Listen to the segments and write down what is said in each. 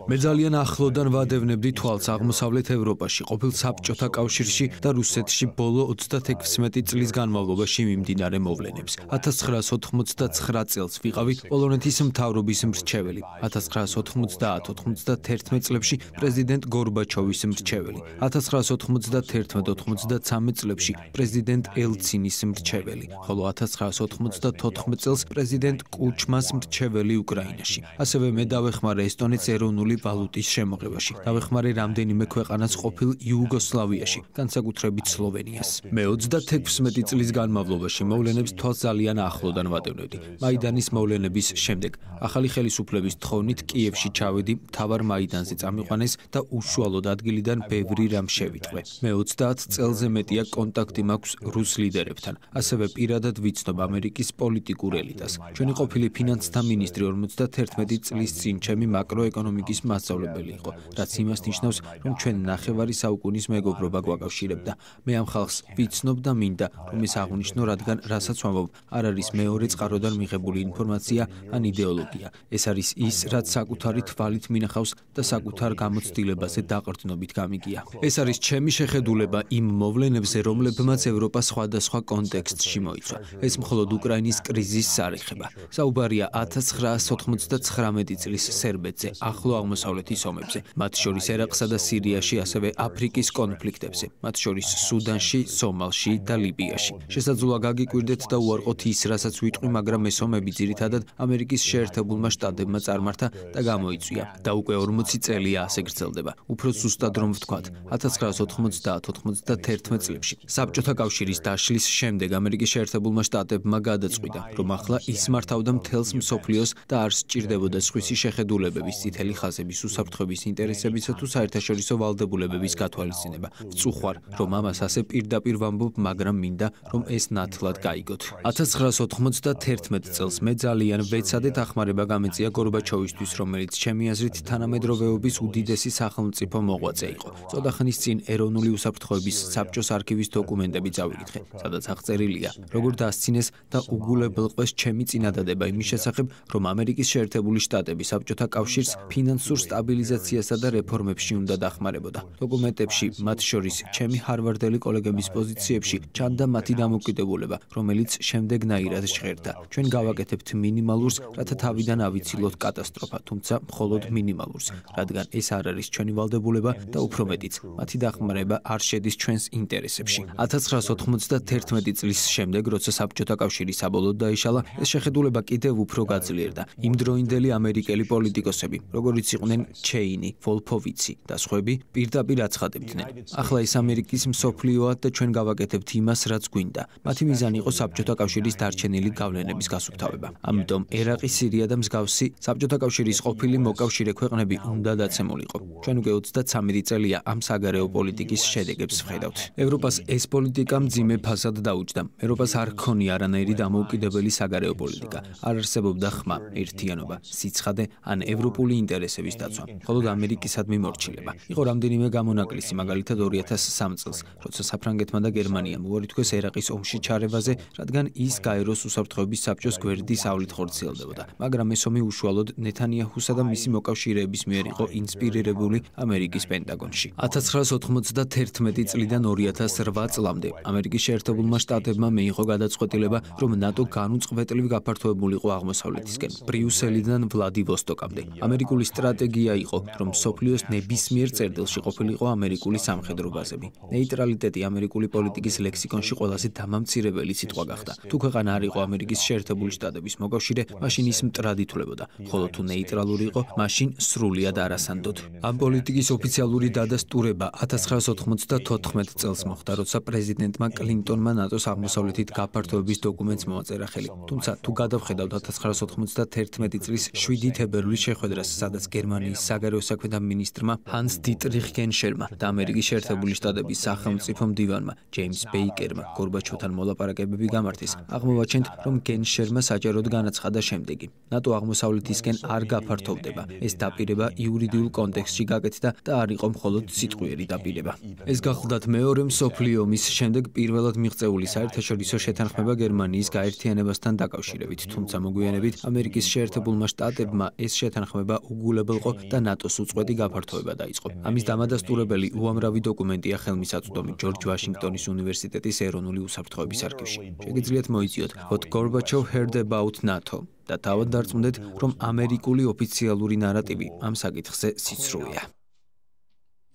მე ძალიან ახლოდან ვადევნებდი თვალს აღმოსავლეთ ევროპაში, ყოფილ საბჭოთა კავშირში და რუსეთში ბოლო 36 წლის განმავლობაში მიმდინარე მოვლენებს. 1989 წელს ვიყავი პოლონეთის მთავრობის მრჩეველი, 1990-91 წლებში პრეზიდენტ გორბაჩოვის მრჩეველი, 1991-93 წლებში პრეზიდენტ ელცინის მრჩეველი, ხოლო 1994 წელს პრეზიდენტ კუჩმას მრჩეველი უკრაინაში. ასევე მე დავეხმარე ესტონეთს ეროვნული ვალუტის შემოღებაში. დავეხმარე რამდენიმე ქვეყანას ყოფილ იუგოსლავიაში, განსაკუთრებით სლოვენიას. მე 36 წლის განმავლობაში მოვლენებს თვალს ძალიან ახლოდან ვადევნებდი. მაიდანის მოვლენების შემდეგ ახალი ხელისუფლების თხოვნით კიევში ჩავედი, მთავარ მაიდანზე წამიყვანეს და უშუალოდ ადგილიდან ბევრი რამ შევიტყვე. მე 30 წელზე მეტია კონტაქტი მაქვს რუს ლიდერებთან. ასევე პირადად ვიცნობ ამერიკის პოლიტიკურ ელიტას. ჩვენი ყოფილი ფინანსთა მინისტრი 51 წლის წინ ჩემი მაკროეკონომიკის მასწავლებელი იყო, რაც იმას ნიშნავს, რომ ჩვენ ნახევარი საუკუნის მეგობრობა გვაკავშირებდა. მე ამ ხალხს ვიცნობ და მინდა, რომ ეს აღვნიშნო, რადგან რასაც ვამბობ, არ არის მეორე წყაროდან მიღებული ინფორმაცია ან იდეოლოგია. ეს არის ის, რაც საკუთარი თვალით მინახავს და საკუთარ გამოცდილებაზე დაყრდნობით გამიგია. ეს არის ჩემი შეხედულება იმ მოვლენებზე, რომლებმაც ევროპა სხვადასხვა კონტექსტში მოიცვა. ეს მხოლოდ უკრაინის კრიზისს არ ეხება. საუბარია 1999 წლის სერბეთზე, ახლო აღმოსავლეთის ომებზე, მათ შორის ერაყსა და სირიაში, ასევე აფრიკის კონფლიქტებზე, მათ შორის სუდანში, სომალში და ლიბიაში. შესაძლოა გაგიკვირდეთ და უარყოთ ის, რასაც ვიტყვი, მაგრამ ეს ომები ძირითადად ამერიკის შეერთებულმა შტატებმა წარმართა და გამოიწვია და უკვე 40 წელია ასე გრძელდება. უფრო ზუსტად რომ ვთქვათ, 1990-91 წლებში საბჭოთა კავშირის დაშლის შემდეგ ამერიკის შეერთებულმა შტატებმა გადაწყვიტა, რომ ახლა ისმართავდა მთელს მსოფლიოს და არ სჭირდებოდა სხვისი შეხედულებების, წითელი ხაზების, უსაფრთხოების ინტერესებისა თუ საერთაშორისო ვალდებულებების გათვალისწინება. ვწუხარ, რომ ამას ასე პირდაპირ ვამბობ, მაგრამ მინდა, რომ ეს ნათლად გაიგოთ. 1991 წელს მე ძალიან ვეცადე დახმარება გამეწია გორბაჩოვისთვის, რომელიც ჩემი აზრით თანამედროვეობის უდიდესი სახელმწიფო მოღვაწე იყო. წოდა ხნის წინ ეროვნული უსაფრთხოების საბჭოს არქივის დოკუმენტები წავიკითხე, სადაც აღწერილია, როგორ დასცინეს და უგულებელყვეს ჩემი წინადადება იმის შესახებ, რომ ამერიკის შეერთებული შტატები საბჭოთა კავშირს ფინანსურ სტაბილიზაციასა და რეფორმებში უნდა დახმარებოდა. დოკუმენტებში, მათ შორის ჩემი ჰარვარდელი კოლეგების პოზიციებში, ჩანდა მათი დამოკიდებულება, რომელიც შემდეგნაირად ჟღერდა. ჩვენ გავაკეთებთ მინიმალურს, რათა თავიდან ავიცილოთ კატასტროფა, თუმცა მხოლოდ მინიმალურს, რადგან ეს არ არის ჩვენი ვალდებულება და უფრო მეტიც, მათი დახმარება არ შედის ჩვენს ინტერესებში. 1991 წლის შემდეგ, როცა საბჭოთა კავშირი საბოლოოდ დაიშალა, ეს შეხედულება კიდევ უფრო გაძლიერდა. იმდროინდელი ამერიკელი პოლიტიკოსები, როგორიც იყვნენ ჩეინი, ვოლფოვიცი და სხვები, პირდაპირ აცხადებდნენ. ახლა ეს ამერიკის მსოფლიოა და ჩვენ გავაკეთებთ იმას, რაც გვინდა. მათი მიზანი იყო საბჭოთა კავშირის დარჩენილი გავლენების გასუფთავება. ამიტომ ერაყი, სირია და მსგავსი საბჭოთა კავშირის ყოფილი მოკავშირე ქვეყნები უნდა დაცემულიყო. ჩვენ უკვე 33 წელია ამ საგარეო პოლიტიკის შედეგებს ვხედავთ. ევროპას ეს პოლიტიკა მძიმე ფასად დაუჯდა. ევროპას არ ჰქონია არანაირი დამოუკიდებელი საგარეო პოლიტიკა. არ არსებობდა ხმა, ერთიანობა, სიცხადე ან ევროპული ინტერესების დაცვა. მხოლოდ ამერიკისადმი მორჩილება. იყო რამდენიმე გამონაკლისი, მაგალითად 2003 წელს, როცა საფრანგეთმა და გერმანიამ უარი თქვეს ერაყის ომში ჩარევაზე, რადგან ის გაეროს უსაფრთხოების საბჭოს გვერდის ავლით ხორციელდებოდა. მაგრამ ეს ომი უშუალოდ ნეთანიაჰუსა და მისი მოკავშირეების მიერ იყო ინსპირირებული ამერიკის პენტაგონში. 1991 წლიდან 2008 წლამდე ამერიკის შეერთებულმა შტატებმა მიიღო გადაწყვეტილება, რომ ნატო განუწყვეტლივ გაფართოებულიყო აღმოსავლეთისკენ, ბრიუსელიდან ვლადივოსტოკამდე. ამერიკული სტრატეგია იყო, რომ მსოფლიოს ნებისმიერ წერტილში ყოფილიყო ამერიკული სამხედრო ბაზები. ნეიტრალიტეტი ამერიკული პოლიტიკის ლექსიკონში ყველაზე დამამცირებელი სიტყვა გახდა. თუ ქვეყანა არ იყო ამერიკის შეერთებული შტატების მოკავშირე, მაშინ ის მტრად ითვლებოდა, ხოლო თუ ნეიტრალური იყო, მაშინ სრულიად არასანდოდ. ამ პოლიტიკის ოფიციალური დადასტურება 1994 წელს მოხდა, როცა პრეზიდენტმა კლინტონმა ნატოს აღმოსავლეთით გაფართოების დოკუმენტს მოაწერა ხელი. თუმცა თუ გადავხედავთ 1991 წლის 7 თებერვლის შეხვედრას, სადაც გერმანიის საგარეო საქმეთა მინისტრმა ჰანს დიტრიხ გენშერმა და ამერიკის შეერთებული შტატების სახელმწიფო მდივანმა ჯეიმს ბეიკერმა გორბაჩოვთან მოლაპარაკებები გამართეს, აღმოვაჩენთ, რომ გენშერმა საჯაროდ განაცხადა შემდეგი: ნატო აღმოსავლეთისკენ არ გაფართოვდება. ეს დაპირება იურიდიულ კონტექსტში გაკეთდა და არ იყო მხოლოდ სიტყვიერი დაპირება. ეს გახლდათ მეორე მსოფლიო ომის შემდეგ პირველად მიღწეული საერთაშორისო შეთანხმება გერმანიის გაერთიანებასთან დაკავშირებით, თუმცა მოგვიანებით ამერიკის შეერთებულმა შტატებმა ეს შეთანხმება უგულებელყო და ნატოს უწყვეტი გაფართოება დაიწყო. ამის დამადასტურებელი უამრავი დოკუმენტია ხელმისაწვდომი ჯორჯ ვაშინგტონის უნივერსიტეტის ეროვნული უსაფრთხოების არქივში. შეგიძლიათ მოიწიოთ What Gorbachev heard about NATO და თავად დარწმუნდეთ, რომ ამერიკული ოფიციალური ნარატივი ამ საკითხზე სიცრუეა.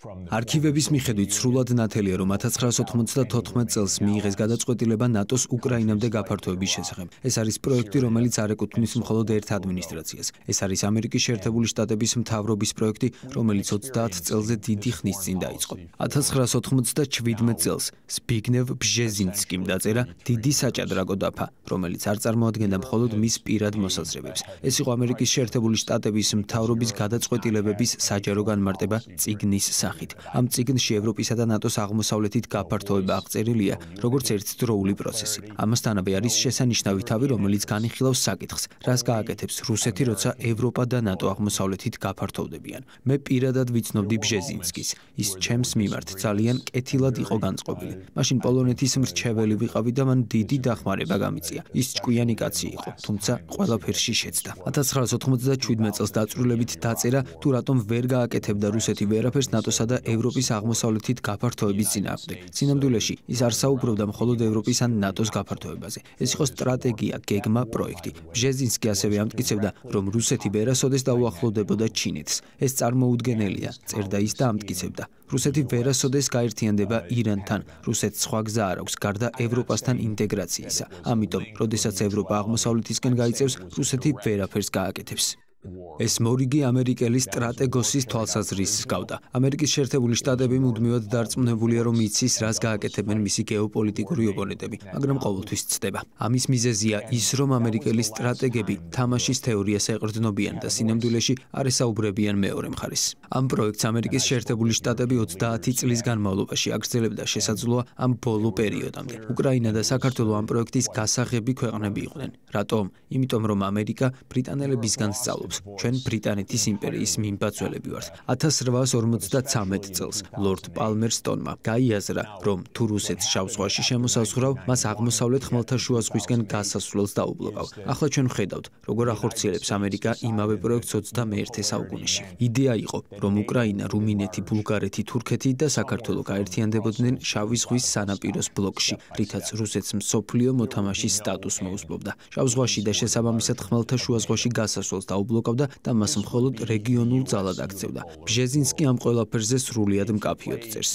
არქივების მიხედვით სრულად ნათელია, რომ 1994 წელს მიიღეს გადაწყვეტილება ნატოს უკრაინამდე გაფართოების შესახებ. ეს არის პროექტი, რომელიც არ ეკუთვნის მხოლოდ ერთ ადმინისტრაციას. ეს არის ამერიკის შეერთებული შტატების მთავრობის პროექტი, რომელიც 30 წელზე დიდი ხნის წინ დაიწყო. 1997 წელს ზბიგნევ ბჟეზინსკიმ დაწერა დიდი საჭადრაკო დაფა, რომელიც არ წარმოადგენდა მხოლოდ მის პირად მოსაზრებებს. ეს იყო ამერიკის შეერთებული შტატების მთავრობის გადაწყვეტილებების საჯარო განმარტება წიგნის ამ წიგნში ევროპისა და ნატოს აღმოსავლეთით გაფართოება აღწერილია, როგორც ერთდროული პროცესი. ამასთანავე არის შესანიშნავი თავი, რომელიც განიხილავს საკითხს, რას გააკეთებს რუსეთი, როცა ევროპა და ნატო აღმოსავლეთით გაფართოვდებიან. მე პირადად ვიცნობდი ბჟეზინსკის. ის ჩემს მიმართ ძალიან კეთილად იყო განწყობილი. მაშინ პოლონეთის მრჩეველი ვიყავი და მან დიდი დახმარება გამიწია. ის ჭკვიანი კაცი იყო, თუმცა ყველაფერში შეცდა. 1997 წელს დაწვრილებით დაწერა, თუ რატომ ვერ გააკეთებდა რუსეთი ვერაფერს ნატოსა და ევროპის აღმოსავლეთით გაფართოების წინააღმდეგ. სინამდვილეში ის არ საუბრობდა მხოლოდ ევროპის ან ნატოს გაფართოებაზე. ეს იყო სტრატეგია, გეგმა, პროექტი. ბჟეზინსკი ასევე ამტკიცებდა, რომ რუსეთი ვერასოდეს დაუახლოვდებოდა ჩინეთს. ეს წარმოუდგენელია, წერდა ის და ამტკიცებდა. რუსეთი ვერასოდეს გაერთიანდება ირანთან. რუსეთს სხვა გზა არ აქვს გარდა ევროპასთან ინტეგრაციისა. ამიტომ, როდესაც ევროპა აღმოსავლეთისკენ გაიწევს, რუსეთი ვერაფერს გააკეთებს. ეს მორიგი ამერიკელი სტრატეგოსის თვალსაზრისს ჰგავდა. ამერიკის შეერთებული შტატები მუდმივად დარწმუნებულია, რომ იცის, რას გააკეთებენ მისი გეოპოლიტიკური ოპონენტები, მაგრამ ყოველთვის ცდება. ამის მიზეზია ის, რომ ამერიკელი სტრატეგები თამაშის თეორიას ეყრდნობიან და სინამდვილეში არ ესაუბრებიან მეორე მხარეს. ამ პროექტს ამერიკის შეერთებული შტატები 30 წლის განმავლობაში აგრძელებდა, შესაძლოა ამ ბოლო პერიოდამდე. უკრაინა და საქართველო ამ პროექტის გასაღები ქვეყნები იყვნენ. რატომ? იმიტომ, რომ ამერიკა ბრიტანელებისგან სწავლობს. ჩვენ ბრიტანეთის იმპერიის მიმბრძოლები ვართ. 1853 წელს ლორდ პალმერსტონმა გაიაზრა, რომ თუ რუსეთს შავ ზღვაში შემოსაზღვრავ, მას აღმოსავლეთ ხმელთაშუა ზღვისკენ გასასვლელს დაუბლოკავ. ახლა ჩვენ ვხედავთ, როგორ ახორციელებს ამერიკა იმავე პროექტს 21 საუკუნეში. იდეა იყო, რომ უკრაინა, რუმინეთი, ბულგარეთი, თურქეთი და საქართველო გაერთიანდებოდნენ შავი ზღვის სანაპიროს ბლოკში, რითაც რუსეთს მსოფლიო მოთამაშის სტატუსს მოუსპობდა. შავ ზღვაში და შესაბამისად ხმელთაშუა ზღვაში გასასვლელს დაუბლოკავდა და მას მხოლოდ რეგიონულ ძალად აქცევდა. ბჟეზინსკი ამ ყველაფერზე სრულიად მკაფიოდ წერს.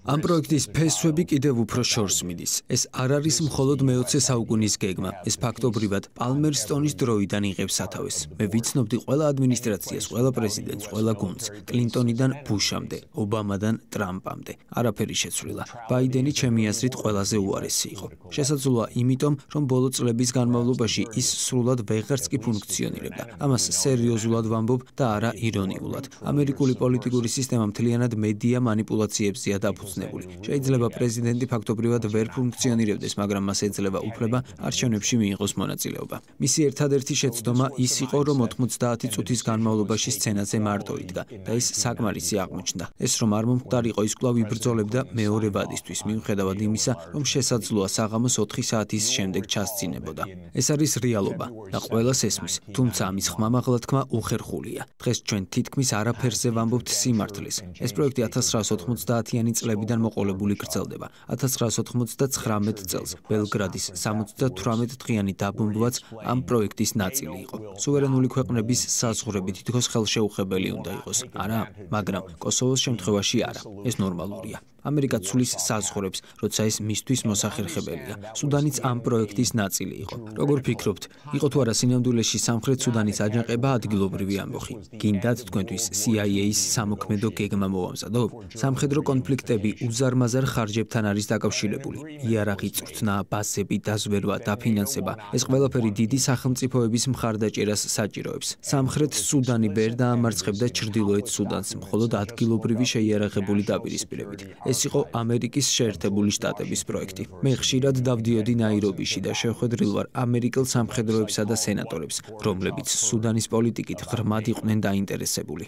ამ პროექტის ფესვები კიდევ უფრო შორს მიდის. ეს არ არის მხოლოდ მე-20 საუკუნის გეგმა. ეს ფაქტობრივად პალმერსტონის დროიდან იღებს სათავეს. მე ვიცნობდი ყველა ადმინისტრაციას, ყველა პრეზიდენტს, ყველა გუნდს, კლინტონიდან ბუშამდე, ობამადან ტრამპამდე. არაფერი შეცვლილა. ბაიდენი ჩემი აზრით ყველაზე უარესი იყო. შესაძლოა იმიტომ, რომ ბოლო წლების განმავლობაში ის სრულად ვეღარც კი ფუნქციონირებდა. ამას სერიოზულად ვამბობ და არა ირონიულად. ამერიკული პოლიტიკური სისტემა მთლიანად მედია მანიპულაციებზეა დაფუძნებული. შეიძლება პრეზიდენტი ფაქტობრივად ვერ ფუნქციონირებდეს, მაგრამ მას ეძლევა უფლება არჩევნებში მიიღოს მონაწილეობა. მისი ერთადერთი შეცდომა ის იყო, რომ 90 წუთის განმავლობაში სცენაზე მარტო იდგა და ის საკმარისი აღმოჩნდა. ეს რომ არ მომხდარიყო, ის კვლავ იბრძოლებდა მეორე ვადისთვის, მიუხედავად იმისა, რომ შესაძლოა საღამოს 4 საათის შემდეგ ჩასწინებოდა. ეს არის რეალობა და ყველას ესმის, თუმცა ამის ხმამაღლა თქმა უხერხულია. დღეს ჩვენ თითქმის არაფერზე ვამბობთ სიმართლეს. ეს პროექტი 1990-იანი წლებიდან მოყოლებული გრძელდება. 1999 წელს ბელგრადის 78 დღიანი დაბომბვაც ამ პროექტის ნაწილი იყო. სუვერენული ქვეყნების საზღვრები თითქოს ხელშეუხებელი უნდა იყოს. არა, მაგრამ კოსოვოს შემთხვევაში არა. ეს ნორმალურია. ამერიკა ცვლის საზღვრებს, როცა ეს მისთვის მოსახერხებელია. სუდანიც ამ პროექტის ნაწილი იყო. როგორ ფიქრობთ, იყო თუ არა სინამდვილეში სამხრეთ სუდანის აჯანყება ადგილობრივი ამბოხი? გინდათ თქვენთვის CIA-ის სამოქმედო გეგმა მოვამზადო? სამხედრო კონფლიქტები უზარმაზარ ხარჯებთან არის დაკავშირებული. იარაღი, წვრთნა, ბაზები, დაზვერვა, დაფინანსება. ეს ყველაფერი დიდი სახელმწიფოების მხარდაჭერას საჭიროებს. სამხრეთ სუდანი ვერ დაამარცხებდა ჩრდილოეთ სუდანს მხოლოდ ადგილობრივი შეიარაღებული დაპირისპირებით. ეს იყო ამერიკის შეერთებული შტატების პროექტი. მე ხშირად დავდიოდი ნაირობიში და შეხვედრილ ვარ ამერიკელ სამხედროებსა და სენატორებს, რომლებიც სუდანის პოლიტიკით ღრმად იყვნენ დაინტერესებული.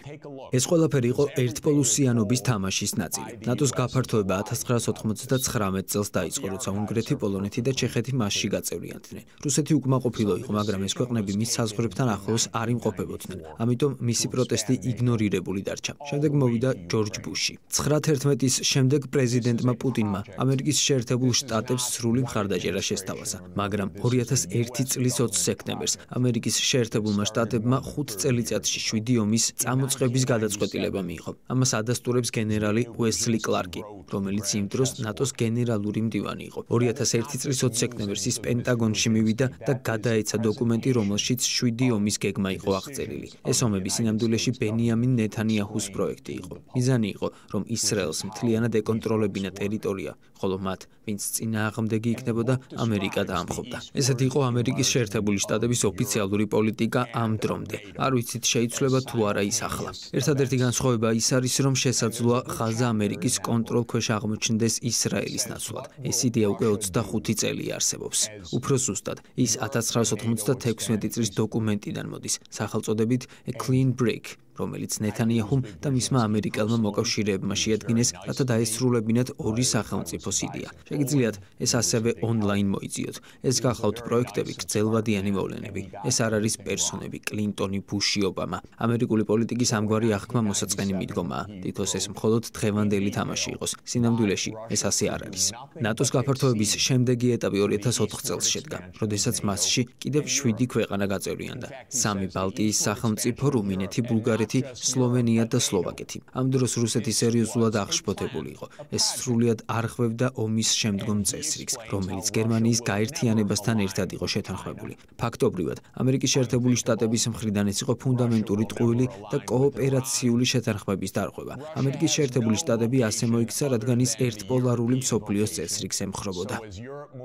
ეს ყველაფერი იყო ერთპოლუსიანობის თამაშის ნაწილი. ნატოს გაფართოება 1999 წელს დაიწყო, როცა უნგრეთი, პოლონეთი და ჩეხეთი მასში გაწევრიანდნენ. რუსეთი უკმაყოფილო იყო, მაგრამ ეს ქვეყნები მის საზღვრებთან ახლოს არ იმყოფებოდნენ. ამიტომ მისი პროტესტი იგნორირებული დარჩა. შემდეგ მოვიდა ჯორჯ ბუში. 9/11-ის შემდეგ პრეზიდენტმა პუტინმა ამერიკის შეერთებულ შტატებს სრული მხარდაჭერა შესთავაზა, მაგრამ 2001 წლის 20 სექტემბერს ამერიკის შეერთებულმა შტატებმა 5 წელიწადში 7 ომის წამოწყების გადაწყვეტილება მიიღო. ამას ადასტურებს გენერალი უესლი კლარკი, რომელიც იმ დროს ნატოს გენერალური მდივანი იყო. 2001 წლის 20 სექტემბერს ის პენტაგონში მივიდა და გადაეცა დოკუმენტი, რომელშიც 7 ომის გეგმა იყო აღწერილი. ეს ომები სინამდვილეში ბენიამინ ნეთანიაჰუს პროექტი იყო. მიზანი იყო, რომ ისრაელს მთლიანად ეკონტროლებინა ტერიტორია, ხოლო მათ, ვინც წინააღმდეგი იქნებოდა, ამერიკა დაამხობდა. ესეთი იყო ამერიკის შეერთებული შტატების ოფიციალური პოლიტიკა ამ დრომდე. არ ვიცით შეიცვლება თუ არა ის ახლა. ერთადერთი განსხვავება ის არის, რომ შესაძლოა ღაზა ამერიკის კონტროლქვეშ აღმოჩნდეს ისრაელის ნაცვლად. ეს იდეა უკვე 25 წელი არსებობს. უფრო ზუსტად, ის 1996 წლის დოკუმენტიდან მოდის, სახელწოდებით A Clean Break, რომელიც ნეთანიაჰუმ და მისმა ამერიკელმა მოკავშირეებმა შეადგინეს, რათა დაესრულებინათ ორი სახელმწიფოს იდეა. შეგიძლიათ ეს ასევე ონლაინ მოიძიოთ. ეს გახლავთ პროექტები, გრძელვადიანი მოვლენები. ეს არ არის პერსონები, კლინტონი, ბუში, ობამა. ამერიკული პოლიტიკის ამგვარი აღქმა მოსაწყენი მიდგომაა. თითქოს ეს მხოლოდ დღევანდელი თამაში იყოს. სინამდვილეში ეს ასე არ არის. ნატოს გაფართოების შემდეგი ეტაპი 2004 წელს შედგა, როდესაც მასში კიდევ 7 ქვეყანა გაწევრიანდა. 3 ბალტიის სახელმწიფო, რუმინეთი, ბულგარეთი, სლოვენია და სლოვაკეთი. ამ დროს რუსეთი სერიოზულად აღშფოთებული იყო. ეს სრულიად არ ხვევდა ომის შემდგომ წესრიგს, რომელიც გერმანიის გაერთიანებასთან ერთად იყო შეთანხმებული. ფაქტობრივად, ამერიკის შეერთებული შტატების მხრიდან ეს იყო ფუნდამენტური ტყუილი და კოოპერაციული შეთანხმების დარღვევა. ამერიკის შეერთებული შტატები ასე მოიქცა, რადგან ის ერთპოლარული მსოფლიოს წესრიგს ემხრობოდა.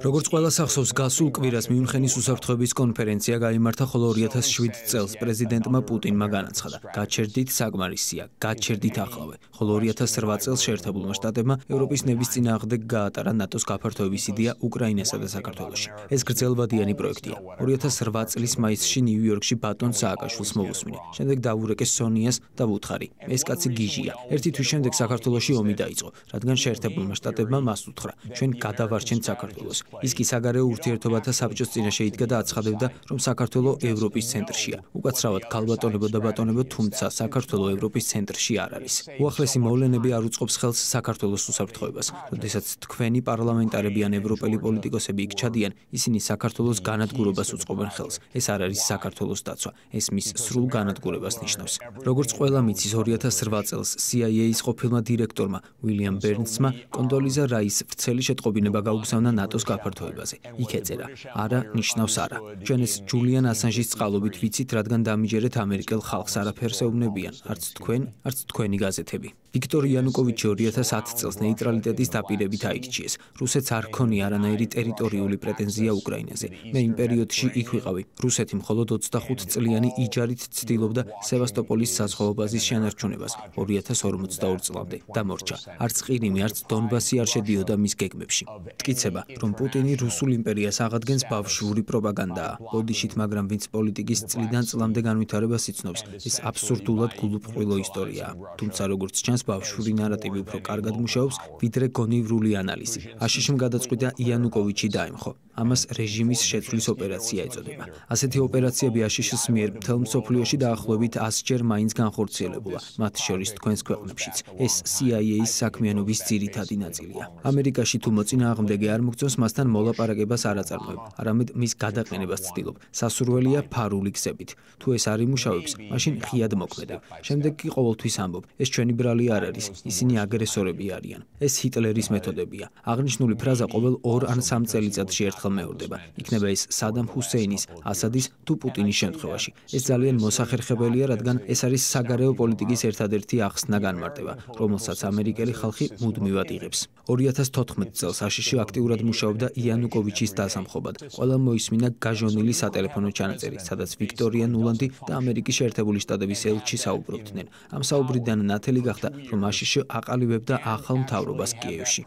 როგორც ყველას ახსოვს, გასულ კვირას მიუნხენის უსაფრთხოების კონფერენცია გაიმართა, ხოლო 2007 წელს პრეზიდენტმა პუტინმა განაცხადა: გაჩერდით საკმარისია, გაჩერდით ახლავე, ხოლო 2008 წელს შეერთებულმა შტატებმა ევროპის ნების წინააღმდეგ გაატარა ნატოს გაფართოების იდეა უკრაინასა და საქართველოში. ეს გრძელვადიანი პროექტია. 2008 წლის მაისში ნიუ-იორკში ბატონ სააკაშვილს მოვუსმინე. შემდეგ დავურეკე სონიას და ვუთხარი: ეს კაცი გიჟია. ერთი თვის შემდეგ საქართველოში ომი დაიწყო, რადგან შეერთებულმა შტატებმა მას უთხრა: ჩვენ გადავარჩენთ საქართველოს. ის კი საგარეო ურთიერთობათა საბჭოს წინაშე იდგა და აცხადებდა, რომ საქართველო ევროპის ცენტრშია. უკაცრავად ქალბატონებო და ბატონებო, თუმცა საქართველო ევროპის ცენტრში არ არის. უახლესი მოვლენები არ უწყობს ხელს საქართველოს უსაფრთხოებას. როდესაც თქვენი პარლამენტარები ან ევროპელი პოლიტიკოსები იქ ჩადიან, ისინი საქართველოს განადგურებას უწყობენ ხელს. ეს არ არის საქართველოს დაცვა, ეს მის სრულ განადგურებას ნიშნავს. როგორც ყველა მიცის, 2008 წელს CIA-ის ყოფილმა დირექტორმა უილიამ ბერნსმა კონდოლიზა რაის ვრცელი შეტყობინება გაუგზავნა ნატოს გაფართოებაზე. იქ ეწერა: არა ნიშნავს არა. ჩვენ ეს ჯულიან ასანჟის წყალობით ვიცით, რადგან დამიჯერეთ ამერიკელ ხალხს არაფერს ეუბნებიან, არც თქვენ, არც თქვენი გაზეთები. ვიქტორ იანუკოვიჩი 2010 წელს ნეიტრალიტეტის დაპირებით აირჩიეს. რუსეთს არ ქონია არანაირი ტერიტორიული პრეტენზია უკრაინაზე. მე იმ პერიოდში იქ ვიყავი. რუსეთი მხოლოდ 25 წლიანი იჯარით ცდილობდა სევასტოპოლის საზღვაო ბაზის შენარჩუნებას 2042 წლამდე. დამორჩა. არც ყირიმი, არც დონბასი არ შედიოდა მის გეგმებში. მტკიცება, რომ პუტინი რუსულ იმპერიას აღადგენს ბავშვური პროპაგანდაა. ბოდიშით, მაგრამ ვინც პოლიტიკის წლიდან წლამდე განვითარებას იცნობს, ეს აბსურდულად გულუბრყვილო ისტორიაა. თუმცა როგორც ჩანს, ბავშვური ნარატივი უფრო კარგად მუშაობს, ვიდრე გონივრული ანალიზი. აშშ-მ გადაწყვიტა იანუკოვიჩი დაემხო. ამას რეჟიმის შეცვლის ოპერაცია ეწოდება. ასეთი ოპერაციები აშშ-ს მიერ მთელ მსოფლიოში დაახლოებით 100-ჯერ მაინც განხორციელებულა, მათ შორის თქვენს ქვეყნებშიც. ეს CIA-ის საქმიანობის ძირითადი ნაწილია. ამერიკაში თუ მოწინააღმდეგე არ მოგწონს, მასთან მოლაპარაკებას არ აწარმოებ, არამედ მის გადაყენებას ცდილობ. სასურველია ფარული გზებით. თუ ეს არ იმუშავებს, მაშინ ღიად მოქმედებ. შემდეგ კი ყოველთვის ამბობ: ეს ჩვენი ბრალი არ არის, ისინი აგრესორები არიან. ეს ჰიტლერის მეთოდებია. აღნიშნული ფრაზა ყოველ 2 ან 3 წელიწადში ერთხელ მეორდება. იქნება ეს სადამ ჰუსეინის, ასადის თუ პუტინის შემთხვევაში. ეს ძალიან მოსახერხებელია, რადგან ეს არის საგარეო პოლიტიკის ერთადერთი ახსნა განმარტება, რომელსაც ამერიკელი ხალხი მუდმივად იღებს. 2014 წელს აშშ აქტიურად მუშაობდა იანუკოვიჩის დასამხობად. ყველამ მოისმინა გაჟონილი სატელეფონო ჩანაწერი, სადაც ვიქტორია ნულანდი და ამერიკის შეერთებული შტატების ელჩი საუბრობდნენ. ამ საუბრიდან ნათელი გახდა, რომ აშშ აყალიბებდა ახალ მთავრობას კიევში.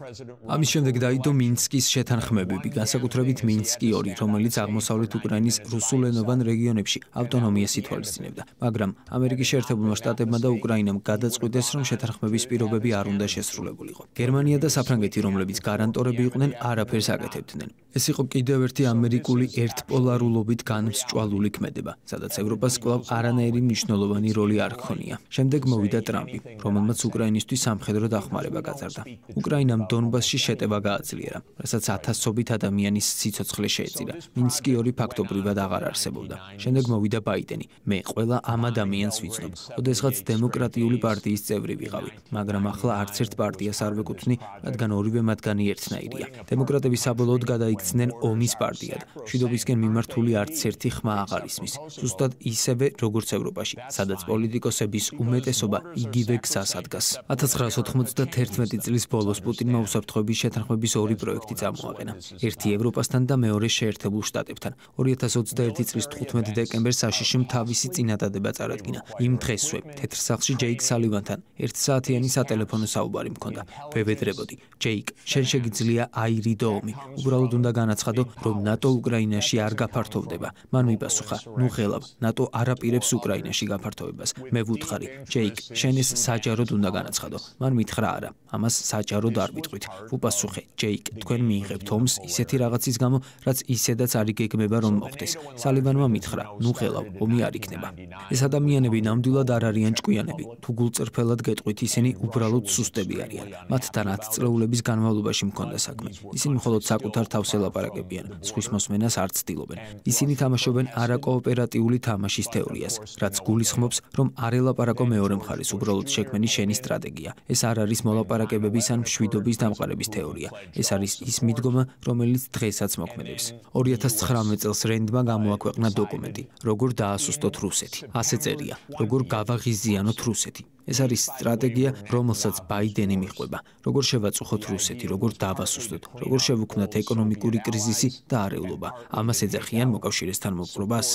ამის შემდეგ დაიდო მინსკის შეთანხმებები, განსაკუთრებით მინსკი 2, რომელიც აღმოსავლეთ უკრაინის რუსულენოვან რეგიონებში ავტონომიას ითვალისწინებდა, მაგრამ ამერიკის შეერთებულმა შტატებმა და უკრაინამ გადაწყვიტეს, რომ შეთანხმების პირობები არ უნდა შესრულებულიყო. გერმანია და საფრანგეთი, რომლებიც გარანტორები იყვნენ, არაფერს აკეთებდნენ. ეს იყო კიდევ ერთი ამერიკული ერთპოლარულობით განმსჭვალული ქმედება, სადაც ევროპას კვლავ არანაირი მნიშვნელოვანი როლი არ ჰქონია. შემდეგ მოვიდა ტრამპი, რომელმაც უკრაინისთვის სამხედრო დახმარება გაზარდა. უკრაინამ დონბასში შეტევა გააძლიერა, რასაც ათასობით ადამიანის სიცოცხლე შეეწირა. მინსკი 2 ფაქტობრივად აღარ არსებობდა. შემდეგ მოვიდა ბაიდენი. მე ყველა ამ ადამიანს ვიცნობ. ოდესღაც დემოკრატიული პარტიის წევრი ვიყავი, მაგრამ ახლა არც ერთ პარტიას არ ვეკუთვნი, რადგან ორივე მათგანი ერთნაირია. დემოკრატები საბოლოოდ გადაიქცნენ ომის პარტიად. მშვიდობისკენ მიმართული არც ერთი ხმა აღარ ისმის. ზუსტად ისევე, როგორც ევროპაში, სადაც პოლიტიკოსების უმეტესობა იგივე გზას ადგას. 1991 წლის ბოლოს პუტინმა უსაფრთხოების შეთანხმების 2 პროექტი წამოაყენა. ერთი ევროპასთან და მეორე შეერთებულ შტატებთან. 2021 წლის 15 დეკემბერს აშშ-მ თავისი წინადადება წარადგინა. იმ დღესვე თეთრ სახლში ჯეიკ სალივანთან 1 საათიანი სატელეფონო საუბარი მქონდა. ვებედრებოდი, ჯეიკ, შენ შეგიძლია აირიდო ომი. უბრალოდ უნდა განაცხადო, რომ ნატო უკრაინაში არ გაფართოვდება. მან მიპასუხა, ნუ ღელავ, ნატო არ აპირებს უკრაინაში გაფართოვებას. მე ვუთხარი, ჯეიკ, შენ ეს საჯაროდ უნდა განაცხადო. მან მითხრა არა, ამას საჯაროდ არ ვიტყვით. ვუპასუხე, ჯეიკ, თქვენ მიიღებთ ომს ისეთი რაღაცის გამო, რაც ისედაც არ იგეგმება რომ მოხდეს. სალივანმა მითხრა, ნუ ღელავ, ომი არ იქნება. ეს ადამიანები ნამდვილად არ არიან ჭკვიანები. თუ გულწრფელად გეტყვით, ისინი უბრალოდ სუსტები არიან. მათთან 10 წლეულების განმავლობაში მქონდა საქმე. ისინი მხოლოდ საკუთარ თავს ელაპარაკებიან, სხვის მოსმენას არ ცდილობენ. ისინი თამაშობენ არაკოოპერატიული თამაშის თეორიას, რაც გულისხმობს, რომ არ ელაპარაკო მეორე მხარეს, უბრალოდ შექმენი შენი სტრატეგია. ეს არ არის მოლაპარაკებების ან მშვიდობის დამყარების თეორია. ეს არის ის მიდგომა, რომელიც დღესაც მოქმედებს. 2019 წელს რენდმა გამოაქვეყნა დოკუმენტი, როგორ დაასუსტოთ რუსეთი. ასე წერია, როგორ გავაღიზიანოთ რუსეთი. ეს არის სტრატეგია, რომელსაც ბაიდენი მიჰყვება. როგორ შევაწუხოთ რუსეთი, როგორ დავასუსტოთ, როგორ შევუქმნათ ეკონომიკური კრიზისი და არეულობა. ამას ეძახიან მოკავშირესთან მოპყრობას.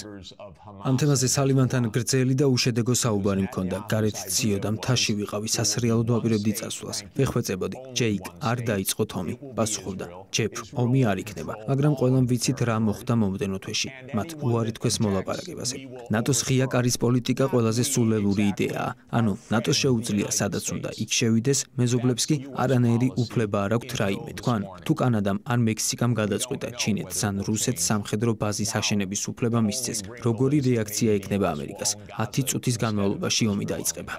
ამ თემაზე სალივანთან გრძელი და უშედეგო საუბარი მქონდა. გარეთ ციოდა, მთაში ვიყავი, სასრიალოდ ვაპირებდი წასვლას. ვეხვეწებოდი, ჯეიკ, არ დაიწყოთ ომი. პასუხობდა, ჯეფ, ომი არ იქნება, მაგრამ ყველამ ვიცით რა მოხდა მომდევნო თვეში. მათ უარი თქვეს მოლაპარაკებაზე. ნატოს ღია კარის პოლიტიკა ყველაზე სულელური იდეაა. ანუ ნატოს შეუძლია სადაც უნდა იქ შევიდეს, მეზობლებს კი არანაირი უფლება არ აქვთ რაიმე თქვან. თუ კანადამ ან მექსიკამ გადაწყვიტა ჩინეთს ან რუსეთს სამხედრო ბაზის აშენების უფლება მისცეს, როგორი რეაქცია ექნება ამერიკას? 10 წუთის განმავლობაში ომი დაიწყება.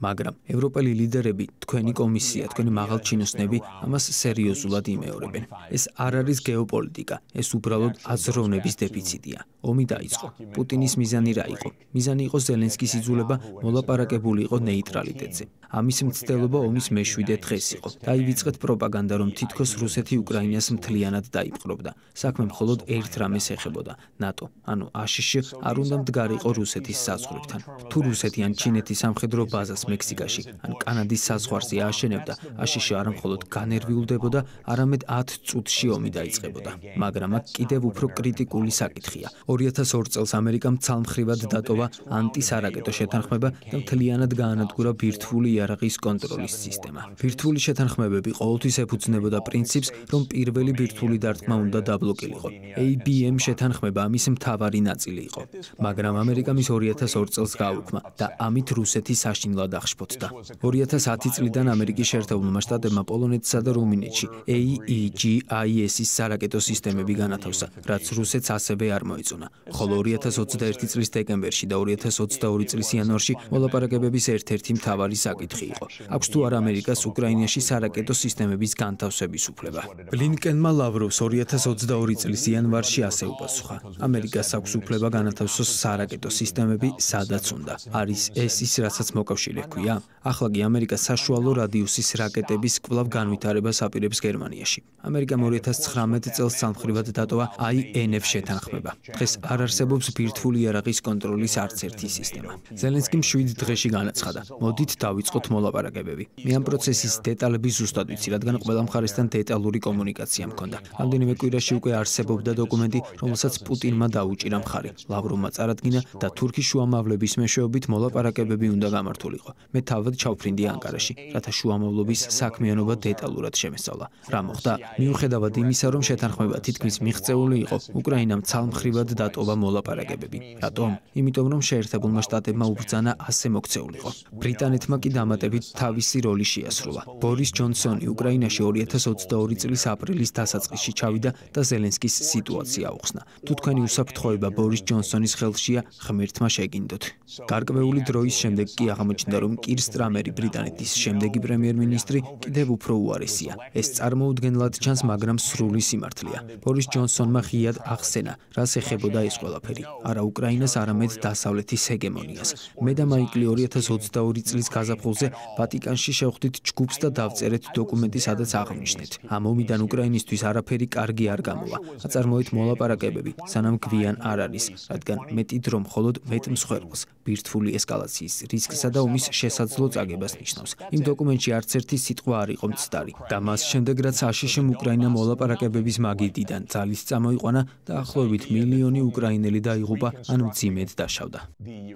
მაგრამ ევროპელი ლიდერები, თქვენი კომისია, თქვენი მაღალჩინოსნები ამას სერიოზულად იმეორებენ. ეს არ არის გეოპოლიტიკა, ეს უბრალოდ აზროვნების დეფიციტია. ომი დაიწყო. პუტინის მიზანი რა იყო? მიზანი იყო ზელენსკის იძულება მოლაპარაკებული იყო ნეიტრალიტეტზე. ამის მცდელობა ომის მე-7 დღეს იყო. დაივიწყეთ პროპაგანდა, რომ თითქოს რუსეთი უკრაინას მთლიანად დაიპყრობდა. საქმე მხოლოდ ერთ რამეს ეხებოდა, ნატო, ანუ აშშ არ უნდა მდგარიყო რუსეთის საზღვრებთან. თუ რუსეთი ან ჩინეთი სამხედრო ბაზას მექსიკაში ან კანადის საზღვარზე ააშენებდა, აშშ არა მხოლოდ განერვიულდებოდა, არამედ 10 წუთში ომი დაიწყებოდა. მაგრამ აქ კიდევ უფრო კრიტიკული საკითხია. 2002 წელს ამერიკამ ცალმხრივად დატოვა ანტისარაკეტო შეთანხმება და მთლიანად გაანადგურა ბირთვული იარაღის კონტროლის სისტემა. ბირთვული შეთანხმებები ყოველთვის ეფუძნებოდა პრინციპს, რომ პირველი ბირთვული დარტყმა უნდა დაბლოკილიყო. ABM შეთანხმება ამის მთავარი ნაწილი იყო. მაგრამ ამერიკამ ის 2002 წელს გააუქმა და ამით რუსეთი საშინლად აღშფოთდა. 2010 წლიდან ამერიკის შეერთებულმა შტატებმა პოლონეთსა და რუმინეთში AEGIS-ის სარაკეტო სისტემები განათავსა, რაც რუსეთს ასევე არ მოეწონა. ხოლო 2021 წლის დეკემბერში და 2022 წლის იანვარში მოლაპარაკებების ერთ-ერთი მთავარი საკითხი იყო. აქვს თუ არა ამერიკას უკრაინაში სარაკეტო სისტემების განთავსების უფლება? ბლინკენმა ლავროვს 2022 წლის იანვარში ასე უპასუხა. ამერიკას აქვს უფლება განათავსოს სარაკეტო სისტემები, სადაც უნდა. არის ეს ის, რასაც მოკავშირე ჰქვია? ახლა კი ამერიკა საშუალო რადიუსის რაკეტების კვლავ განვითარებას აპირებს გერმანიაში. ამერიკამ 2019 წელს ცალმხრივად დატოვა INF შეთანხმება. დღეს არ არსებობს ბირთვული იარაღის კონტროლის არც ერთი სისტემა. ზელენსკიმ 7 დღეში განაცხადა, მოდით დავიწყოთ მოლაპარაკებები. მე ამ პროცესის დეტალები ზუსტად ვიცი, რადგან ყველა მხარესთან დეტალური კომუნიკაცია მქონდა. რამდენიმე კვირაში უკვე არსებობდა დოკუმენტი, რომელსაც პუტინმა დაუჭირა მხარი. ლავროვმა წარადგინა და თურქის შუამავლების მეშვეობით მოლაპარაკებები უნდა გამართულიყო. მე თავად ჩავფრინდი ანკარაში, რათა შუამავლობის საქმიანობა დეტალურად შემესწავლა. რა მოხდა? მიუხედავად იმისა, რომ შეთანხმება თითქმის მიღწეული იყო, უკრაინამ ცალმხრივად დატოვა მოლაპარაკებები. რატომ? იმიტომ, რომ შეერთებულმა შტატებმა უბრძანა ასე მოქცეულიყო. ბრიტანეთმა კი დამატებით თავისი როლი შეასრულა. ბორის ჯონსონი უკრაინაში 2022 წლის აპრილის დასაწყისში ჩავიდა და ზელენსკის სიტუაცია აუხსნა. თუ თქვენი უსაფრთხოება ბორის ჯონსონის ხელშია, ღმერთმა შეგინდოთ. გარკვეული დროის შემდეგ კი აღმოჩნდა, რომ კირ სტრამერი ბრიტანეთის შემდეგი პრემიერ-მინისტრი კიდევ უფრო უარესია. ეს წარმოუდგენლად ჩანს, მაგრამ სრული სიმართლეა. ბორის ჯონსონმა ღიად ახსენა, რას ეხებოდა ეს ყველაფერი. არა უკრაინას, არამედ დასავლეთის ჰეგემონიას. მე და მაიკლი 2022 წლის გაზაფხულზე ვატიკანში შევხვდით ჯგუფს და დავწერეთ დოკუმენტი, სადაც აღვნიშნეთ. ამ ომიდან უკრაინისთვის არაფერი კარგი არ გამოვა. აწარმოეთ მოლაპარაკებები, სანამ გვიან არ არის, რადგან მეტი დრო მხოლოდ მეტ მსხვერპლს, ბირთვული ესკალაციის რისკსა და ომის შესაძლო წაგებას ნიშნავს. იმ დოკუმენტში არც ერთი სიტყვა არ იყო მცდარი. და მას შემდეგ, რაც აშშ-მ უკრაინა მოლაპარაკებების მაგიდიდან ძალის წამოიყვანა, დაახლოებით მილიონი უკრაინელი დაიღუპა, ან მძიმედ დაშავდა.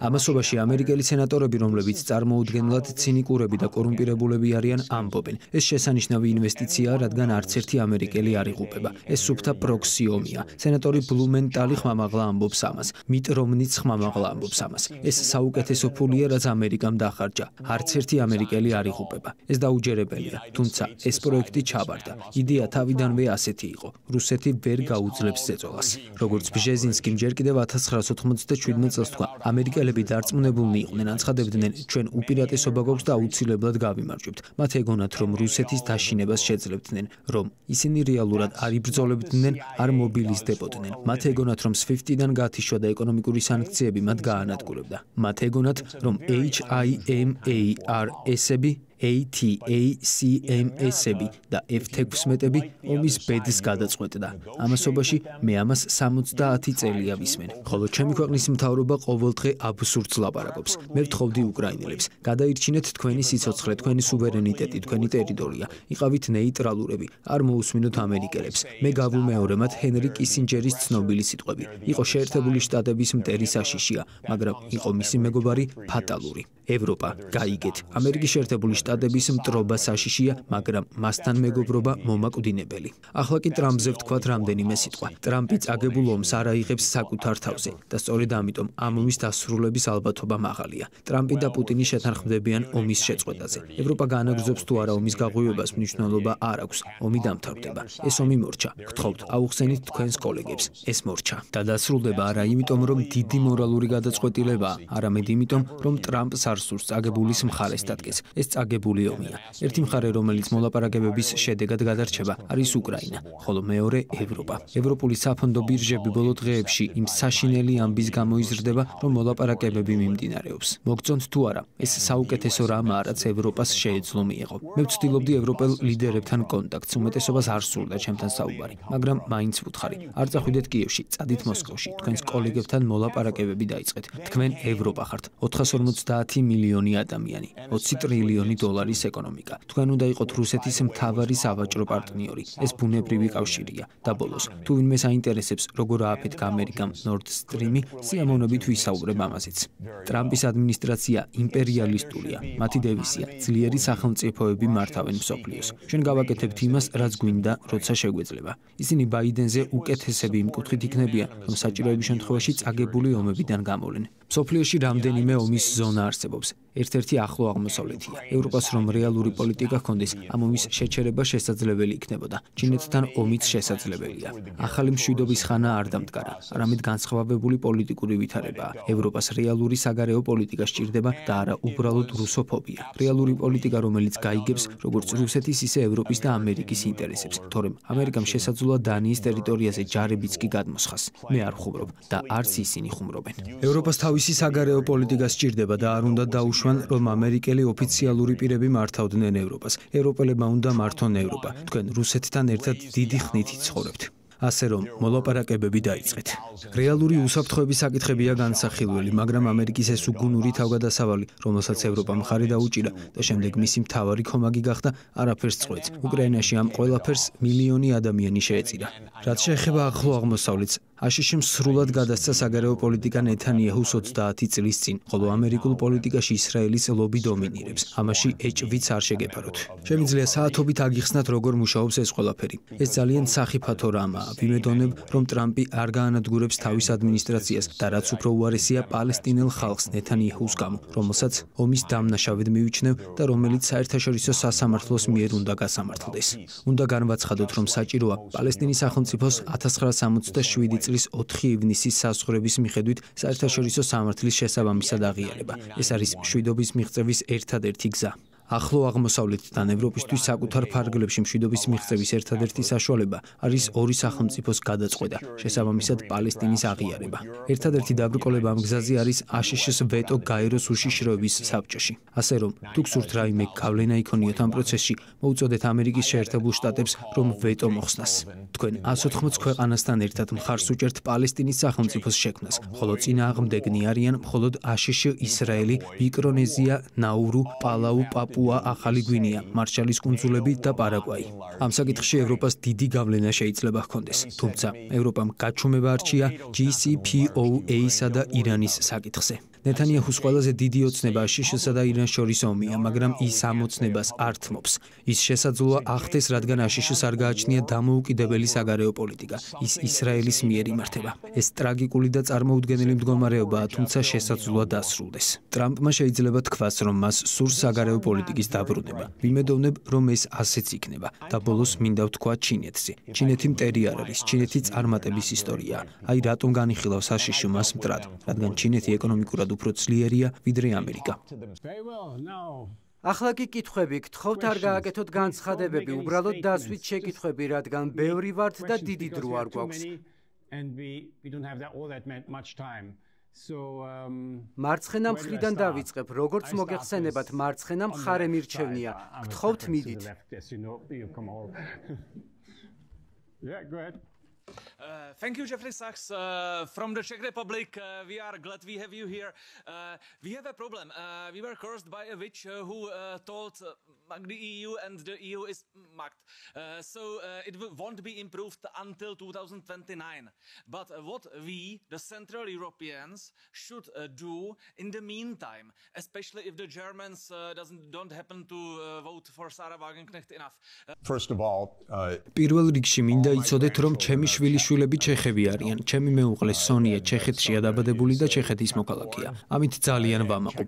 ამასობაში ამერიკელი სენატორები, რომლებიც წარმოუდგენლად ცინიკურები და კორუმპირებულები არიან, ამბობენ, ეს შესანიშნავი ინვესტიციაა, რადგან არც ერთი ამერიკელი არ იღუპება. ეს სუფთა პროქსი ომია. სენატორი ბლუმენტალი ხმამაღლა ამბობს ამას. მიტ რომნიც ხმამაღლა ამბობს ამას. ეს საუკეთესო ფულია, რაც ამერიკამ დახარჯა. არც ერთი ამერიკელი არ იღუპება. ეს დაუჯერებელია, თუმცა ეს პროექტი ჩაბარდა. იდეა თავიდანვე ასეთი იყო. რუსეთი ვერ გაუძლებს ზეწოლას. როგორც ბჟეზინსკიმ ჯერ კიდევ 1997 წელს თქვა, ამერიკელები დარწმუნებულნი იყვნენ, აცხადებდნენ, ჩვენ უპირატესობა გვაქვს და აუცილებლად გავიმარჯვებთ. მათ ეგონათ, რომ რუსეთის დაშინებას შეძლებდნენ, რომ ისინი რეალურად არ იბრძოლებდნენ, არ მობილიზდებოდნენ. მათ ეგონათ, რომ SWIFT-დან გათიშვა და ეკონომიკური სანქციები მათ გაანადგურებდა. მათ ეგონათ, რომ HIMARS-ები ATACMS-ები და F-16-ები ომის ბედს გადაწყვეტდა. ამასობაში მე ამას 70 წელია ვისმენ. ხოლო ჩემი ქვეყნის მთავრობა ყოველდღე აბსურდს ლაპარაკობს. მე ვთხოვდი უკრაინელებს, გადაირჩინეთ თქვენი სიცოცხლე, თქვენი სუვერენიტეტი, თქვენი ტერიტორია. იყავით ნეიტრალურები, არ მოусმინოთ ამერიკელებს. მე გავუმეორე მათ ჰენრი კისინჯერის ცნობილი სიტყვები. იყო შეერთებული შტატების მტერი საშიშია, მაგრამ იყო მისი მეგობარი ფატალური. ევროპა, გაიგეთ, ამერიკის შეერთებული შტატების მტრობა საშიშია, მაგრამ მასთან მეგობრობა მომაკვდინებელი. ახლა კი ტრამპზე ვთქვათ რამდენიმე სიტყვა. ტრამპი წაგებულ ომს არ აიღებს საკუთარ თავზე და სწორედ ამიტომ ამ ომის დასრულების ალბათობა მაღალია. ტრამპი და პუტინი შეთანხმდებიან ომის შეწყვეტაზე. ევროპა განაგრძობს თუ არა ომის გაღვივებას, მნიშვნელობა არ აქვს. ომი დამთავრდება. ეს ომი მორჩა. გთხოვთ, აუხსენით თქვენს კოლეგებს. ეს მორჩა. და დასრულდება არა იმიტომ, რომ დიდი მორალური გადაწყვეტილებაა, არამედ იმიტომ, რომ ტრამპს არ სურს წაგებულის მხარეს დადგეს. ეს წაგებული ომია. ერთი მხარე, რომელიც მოლაპარაკებების შედეგად გადარჩება, არის უკრაინა, ხოლო მეორე ევროპა. ევროპული საფონდო ბირჟები ბოლო დღეებში იმ საშინელი ამბის გამო იზრდება, რომ მოლაპარაკებები მიმდინარეობს. მოგწონთ თუ არა, ეს საუკეთესო რამაა, რაც ევროპას შეეძლო მიეღო. მე ვცდილობდი ევროპელ ლიდერებთან კონტაქტს, უმეტესობას არ სურდა ჩემთან საუბარი, მაგრამ მაინც ვუთხარი. არ წახვიდეთ კიევში, წადით მოსკოვში, თქვენს კოლეგებთან მოლაპარაკებები დაიწყეთ. თქვენ ევროპა ხართ, 450 მილიონი ადამიანი, 20 ტრილიონი დოლარის ეკონომიკა. თქვენ უნდა იყოთ რუსეთის მთავარი სავაჭრო პარტნიორი. ეს ბუნებრივი კავშირია. და ბოლოს, თუ ვინმე საინტერესებს, როგორ ააფეთქა ამერიკამ Nord Stream-ი, სიამოვნებით ვისაუბრებ ამაზეც. ტრამპის ადმინისტრაცია იმპერიალისტურია. მათი დევიზია ძლიერი სახელმწიფოები მართავენ მსოფლიოს. ჩვენ გავაკეთებთ იმას, რაც გვინდა, როცა შეგვეძლება. ისინი ბაიდენზე უკეთესები იმ კუთხით იქნებიან, რომ საჭიროების შემთხვევაში წაგებული ომებიდან გამოვლენ. მსოფლიოში რამდენიმე ომის ზონა არსებობს. ერთ-ერთი ახლო აღმოსავლეთია. ევროპას რომ რეალური პოლიტიკა ჰქონდეს, ამ ომის შეჩერება შესაძლებელი იქნებოდა. ჩინეთთან ომიც შესაძლებელია. ახალი მშვიდობის ხანა არ დამდგარა, არამედ განსხვავებული პოლიტიკური ვითარებაა. ევროპას რეალური საგარეო პოლიტიკა სჭირდება და არა უბრალოდ რუსოფობია. რეალური პოლიტიკა, რომელიც გაიგებს როგორც რუსეთის, ისე ევროპის და ამერიკის ინტერესებს. თორემ ამერიკამ შესაძლოა დანიის ტერიტორიაზე ჯარებიც კი გადმოსხას. მე არ ვხუმრობ და არც ისინი ხუმრობენ. ევროპას თავისი საგარეო პოლიტიკა სჭირდება და არ უნდა დაუშვან, რომ ამერიკელი ოფიციალური პირები მართავდნენ ევროპას. ევროპელებმა უნდა მართონ ევროპა. თქვენ რუსეთთან ერთად დიდი ხნით იცხოვრებთ. ასე რომ მოლაპარაკებები დაიწყეთ. რეალური უსაფრთხოების საკითხებია განსახილველი, მაგრამ ამერიკის ეს უგუნური თავგადასავალი, რომელსაც ევროპამ მხარი დაუჭირა და შემდეგ მისი მთავარი ქომაგი გახდა, არაფერს წყვეტს. უკრაინაში ამ ყველაფერს მილიონი ადამიანი შეეწირა. რაც შეეხება ახლო აღმოსავლეთს, აშშ-მ სრულად გადასცა საგარეო პოლიტიკა ნეთანიაჰუს 30 წლის წინ, ხოლო ამერიკულ პოლიტიკაში ისრაელის ლობი დომინირებს. ამაში ეჭვიც არ შეგეფაროთ. შემიძლია საათობით აგიხსნათ, როგორ მუშაობს ეს ყველაფერი. ეს ძალიან სახიფათო რამაა. ვიმედოვნებ, რომ ტრამპი არ გაანადგურებს თავის ადმინისტრაციას და რაც უფრო უარესია პალესტინელ ხალხს ნეთანიაჰუს გამო, რომელსაც ომის დამნაშავედ მივიჩნევ და რომელიც საერთაშორისო სასამართლოს მიერ უნდა გასამართლდეს. უნდა განვაცხადოთ, რომ საჭიროა პალესტინის სახელმწიფოს 1967 წლის 4 ივნისის საზღვრების მიხედვით საერთაშორისო სამართლის შესაბამისად აღიარება. ეს არის მშვიდობის მიღწევის ერთადერთი გზა. ახლო აღმოსავლეთთან ევროპისთვის საკუთარ ფარგლებში მშვიდობის მიღწევის ერთადერთი საშუალება არის ორი სახელმწიფოს გადაწყვეტა, შესაბამისად პალესტინის აღიარება. ერთადერთი დაბრკოლება ამ გზაზე არის აშშ-ს ვეტო გაეროს უშიშროების საბჭოში. ასე რომ, თუ გსურთ რაიმე გავლენა იქონიოთ ამ პროცესში, მოუწოდეთ ამერიკის შეერთებულ შტატებს, რომ ვეტო მოხსნას. თქვენ 180 ქვეყანასთან ერთად მხარს უჭერთ პალესტინის სახელმწიფოს შექმნას, ხოლო წინააღმდეგნი არიან მხოლოდ აშშ, ისრაელი, მიკრონეზია, ნაურუ, პალაუ, ახალი გვინეა, მარშალის კუნძულები და პარაგვაი. ამ საკითხში ევროპას დიდი გავლენა შეიძლება ჰქონდეს, თუმცა ევროპამ გაჩუმება არჩია JCPOA-სა და ირანის საკითხზე. ნეთანიაჰუს ყველაზე დიდი ოცნება აშშ-სა და ირანს შორის ომია, მაგრამ ის ამ ოცნებას არ თმობს. ის შესაძლოა ახდეს, რადგან აშშ-ს არ გააჩნია დამოუკიდებელი საგარეო პოლიტიკა. ის ისრაელის მიერ იმართება. ეს ტრაგიკული და წარმოუდგენელი მდგომარეობაა, თუმცა შესაძლოა დასრულდეს. ტრამპმა შეიძლება თქვას, რომ მას სურს საგარეო პოლიტიკის დაბრუნება. ვიმედოვნებ, რომ ეს ასეც იქნება და ბოლოს მინდა ვთქვა ჩინეთზე. ჩინეთი მტერი არ არის, ჩინეთი წარმატების ისტორიაა. აი რატომ განიხილავს აშშ მას მტრად, რადგან ჩინეთი ეკონომიკურად უფრო ძლიერია ვიდრე ამერიკა. ახლა კი კითხვები გთხოვთ არ გააკეთოთ განცხადებები, უბრალოდ დასვით შეკითხვები, რადგან ბევრი ვართ და დიდი დრო არ გვაქვს. მარცხენა მხრიდან დავიწყებ, როგორც მოგეხსენებათ, მარცხენა მხარე მირჩევნია. გთხოვთ მიდით. Thank you, Jeffrey Sachs from the Czech Republic. We are glad we have you here. We have a problem. We were cursed by a witch who told the EU, and the EU is mugged. So it won't be improved until 2029. But what we, the Central Europeans, should do in the meantime, especially if the Germans don't happen to vote for Sarah Wagenknecht enough. First of all, პირველ რიგში მინდა იცოდეთ, რომ ჩემი შვილიშვილები ჩეხები არიან. ჩემი მეუღლე სონია ჩეხეთშია დაბადებული და ჩეხეთის მოქალაქეა. ამით ძალიან ვამაყობ.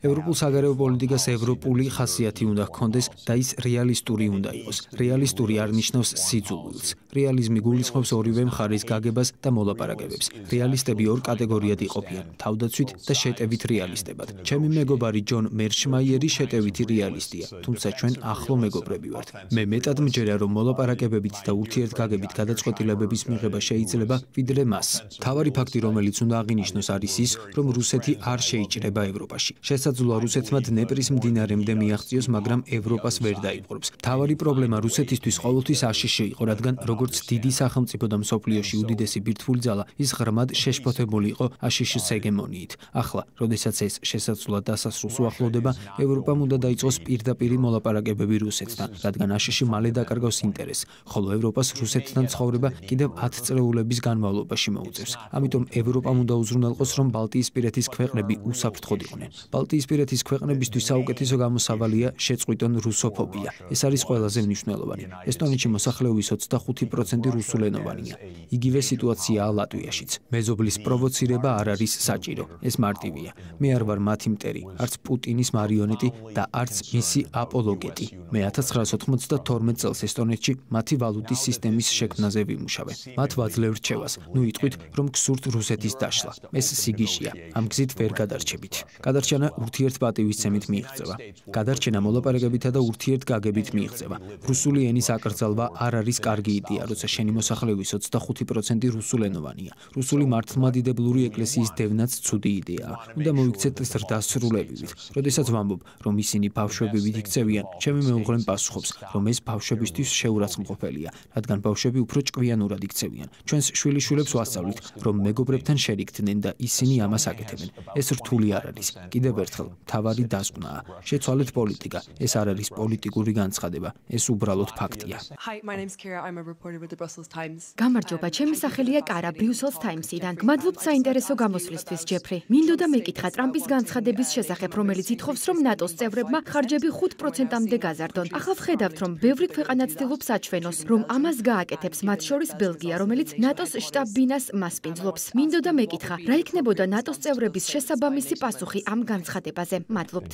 ევროპულ საგარეო პოლიტიკას ევროპული ხასიათი უნდა ჰქონდეს და ის რეალისტური უნდა იყოს. რეალისტური არ ნიშნავს სიძულვილს. რეალიზმი გულისხმობს ორივე მხარის გაგებას და მოლაპარაკებებს. რეალისტები ორ კატეგორიად იყოფიან: თავდაცვით და შეტევით რეალისტებად. ჩემი მეგობარი ჯონ მერშმაიერი შეტევითი რეალისტია, თუმცა ჩვენ ახლო მეგობრები ვართ. მე მეტად მჯერა, რომ მოლაპარაკებებით და ურთიერთგაგებით გადაწყვეტილებების მიღება შეიძლება ვიდრე მას. მთავარი ფაქტი, რომელიც უნდა აღინიშნოს, არის ის, რომ რუსეთი არ შეიჭრება ევროპაში. შესაძლოა რუსეთმა დნეპრის მდინარემდე მიაღწიოს, მაგრამ ევროპას ვერ დაიპყრობს. მთავარი პრობლემა რუსეთისთვის ყოველთვის აშშ იყო, რადგან როგორც დიდი სახელმწიფო და მსოფლიოში უდიდესი ბირთვული ძალა, ის ღრმად შეშფოთებული იყო აშშ-ს ჰეგემონიით. ახლა, როდესაც ეს შესაძლოა დასასრულს უახლოვდება, ევროპამ უნდა დაიწყოს პირდაპირი მოლაპარაკებები რუსეთთან, რადგან აშშ მალე დაკარგავს ინტერესს, ხოლო ევროპას რუსეთთან ცხოვრება კიდევ 10 წლეულების განმავლობაში მოუწევს. ამიტომ ევროპამ უნდა უზრუნველყოს, რომ ბალტიისპირეთის ქვეყნები უსაფრთხოდ იყვნენ. ბალტიისპირეთის ქვეყნებისთვის საუკეთესო გამოსავალია შეწყვიტონ რუსოფობია. ეს არის ყველაზე მნიშვნელოვანი. ესტონეთში მოსახლეობის 25% რუსულენოვანია. იგივე სიტუაციაა ლატვიაშიც. მეზობლის პროვოცირება არ არის საჭირო. ეს მარტივია. მე არ ვარ მათი მტერი, არც პუტინის მარიონეტი და არც მისი აპოლოგეტი. მე 1992 წელს ესტონეთში მათი ვალუტის სისტემის შექმნაზე ვიმუშავე. მათ ვაძლევ რჩევას. ნუ იტყვით, რომ გსურთ რუსეთის დაშლა. ეს სიგიშია. ამ გზით ვერ გადარჩებით. გადარჩენა ურთიერთპატივისცემით მიიღწევა. გადარჩენა მოლაპარაკებითა და ურთიერთგაგებით მიიღწევა. რუსული ენის აკრძალვა არ არის კარგი იდეა, როცა შენი მოსახლეობის 25% რუსულენოვანია. რუსული მართლმადიდებლური ეკლესიის დევნაც ცუდი იდეაა. უნდა მოიქცეთ ზრდასრულებივით. როდესაც ვამბობ, რომ ისინი ბავშვებივით იქცევიან, ჩემი მეუღლე პასუხობს, რომ ეს ბავშვებისთვის შეურაცხმყოფელია, რადგან ბავშვები უფრო ჭკვიანურად იქცევიან. ჩვენს შვილიშვილებს ვასწავლით, რომ მეგობრებთან შერიგდნენ და ისინი ამას აკეთებენ. ეს რთული არ არის. კიდევ ერთხელ, მთავარი დასკვნაა. შეცვალეთ პოლიტიკა. ეს არ არის პოლიტიკური განცხადება. ეს უბრალოდ ფაქტია. Hi, my name's Kira. I'm a reporter with the Brussels Times. გამარჯობა, ჩემი სახელია კარა, Brussels Times-იდან. გმადლობთ საინტერესო გამოსვლისთვის, ჯეფრი. მინდოდა მეკითხა ტრამპის განცხადების შესახებ, რომელიც ითხოვს, რომ ნატოს წევრებმა ხარჯები 5%-მდე გაზარდონ. ახლა ვხედავთ, რომ ბევრი ქვეყანა ცდილობს საჩვენოს, რომ ამას გააკეთებს, მათ შორის ბელგია, რომელიც ნატოს შტაბ-ბინას მასპინძლობს. მინდოდა მეკითხა, რა იქნებოდა ნატოს წევრების შესაბამისი პასუხი ამ განცხადებაზე. მადლობთ.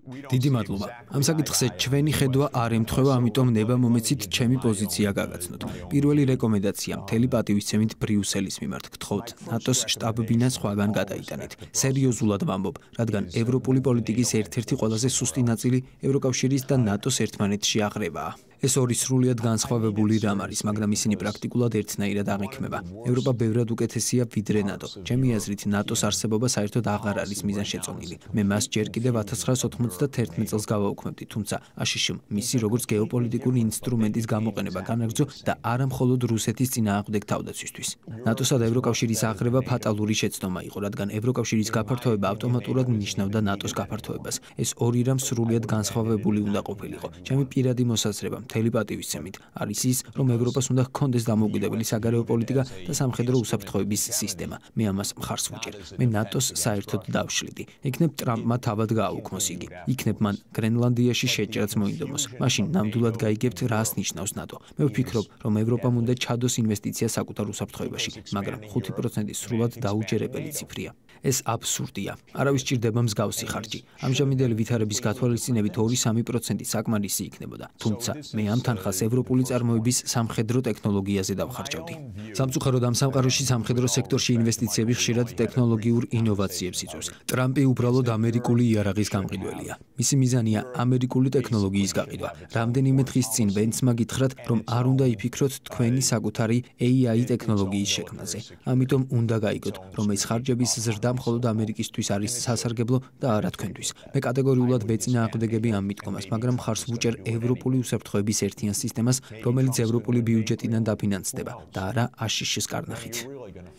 დიდი მადლობა. ამ საკითხზე ჩვენი ხედვა არ ემთხვევა, ამიტომ ნება მომეცით ჩემი პოზიცია გაგაცნოთ. პირველი რეკომენდაცია მთელი პატივისცემით ბრიუსელის მიმართ გთხოვთ ნატოს შტაბ-ბინას სხვაგან გადაიტანეთ. სერიოზულად ვამბობ, რადგან ევროპული პოლიტიკის ერთ-ერთი ყველაზე სუსტი ნაწილი ევროკავშირის და ნატოს ერთმანეთში აღრევაა. ეს ორი სრულიად განსხვავებული რამ არის, მაგრამ ისინი პრაქტიკულად ერთნაირად აღიქმება. ევროპა ბევრად უკეთესია ვიდრე ნატო. ჩემი აზრით, ნატოს არსებობა საერთოდ აღარ არის მიზანშეწონილი. მე მას ჯერ კიდევ 1991 წელს გავაუქმებდი, თუმცა აშშ-მ მისი როგორც გეოპოლიტიკური ინსტრუმენტის გამოყენება განაგრძო და არა მხოლოდ რუსეთის წინააღმდეგ თავდაცვისთვის. ნატოსა და ევროკავშირის აღრევა ფატალური შეცდომა იყო, რადგან ევროკავშირის გაფართოება ავტომატურად ნიშნავდა ნატოს გაფართოებას. ეს ორი რამ სრულიად განსხვავებული უნდა ყოფილიყო. ჩემი პირადი მოსაზრება მთელი პატივისცემით არის ის, რომ ევროპას უნდა ჰქონდეს დამოუკიდებელი საგარეო პოლიტიკა და სამხედრო უსაფრთხოების სისტემა. მე ამას მხარს ვუჭერ. მე ნატოს საერთოდ დავშლიდი. იქნებ ტრამპმა თავად გააუქმოს იგი. იქნებ მან გრენლანდიაში შეჭრაც მოინდომოს. მაშინ ნამდვილად გაიგებთ, რას ნიშნავს ნატო. მე ვფიქრობ, რომ ევროპამ უნდა ჩადოს ინვესტიცია საკუთარ უსაფრთხოებაში, მაგრამ 5% სრულად დაუჯერებელი ციფრია. ეს აბსურდია. არავის სჭირდება მსგავსი ხარჯი. ამჟამინდელი ვითარების გათვალისწინებით 2-3% საკმარისი იქნებოდა. თუმცა მე ამ თანხას ევროპული წარმოების სამხედრო ტექნოლოგიაზე დავხარჯავდი. სამწუხაროდ ამ სამყაროში სამხედრო სექტორში ინვესტიციები ხშირად ტექნოლოგიურ ინოვაციებს იწვევს. ტრამპი უბრალოდ ამერიკული იარაღის გამყიდველია. მისი მიზანია ამერიკული ტექნოლოგიის გაყიდვა. რამდენიმე დღის წინ ვენცმა გითხრათ, რომ არ უნდა იფიქროთ თქვენი საკუთარი AI ტექნოლოგიის შექმნაზე. ამიტომ უნდა გაიგოთ, რომ ეს ხარჯების ზრდა მხოლოდ ამერიკისთვის არის სასარგებლო და არა თქვენთვის. მე კატეგორიულად ვეწინააღმდეგები ამ მიდგომას, მაგრამ მხარს ვუჭერ ევროპული უსაფრთხოების ერთიან სისტემას, რომელიც ევროპული ბიუჯეტიდან დაფინანსდება და არა აშშ-ის კარნახით.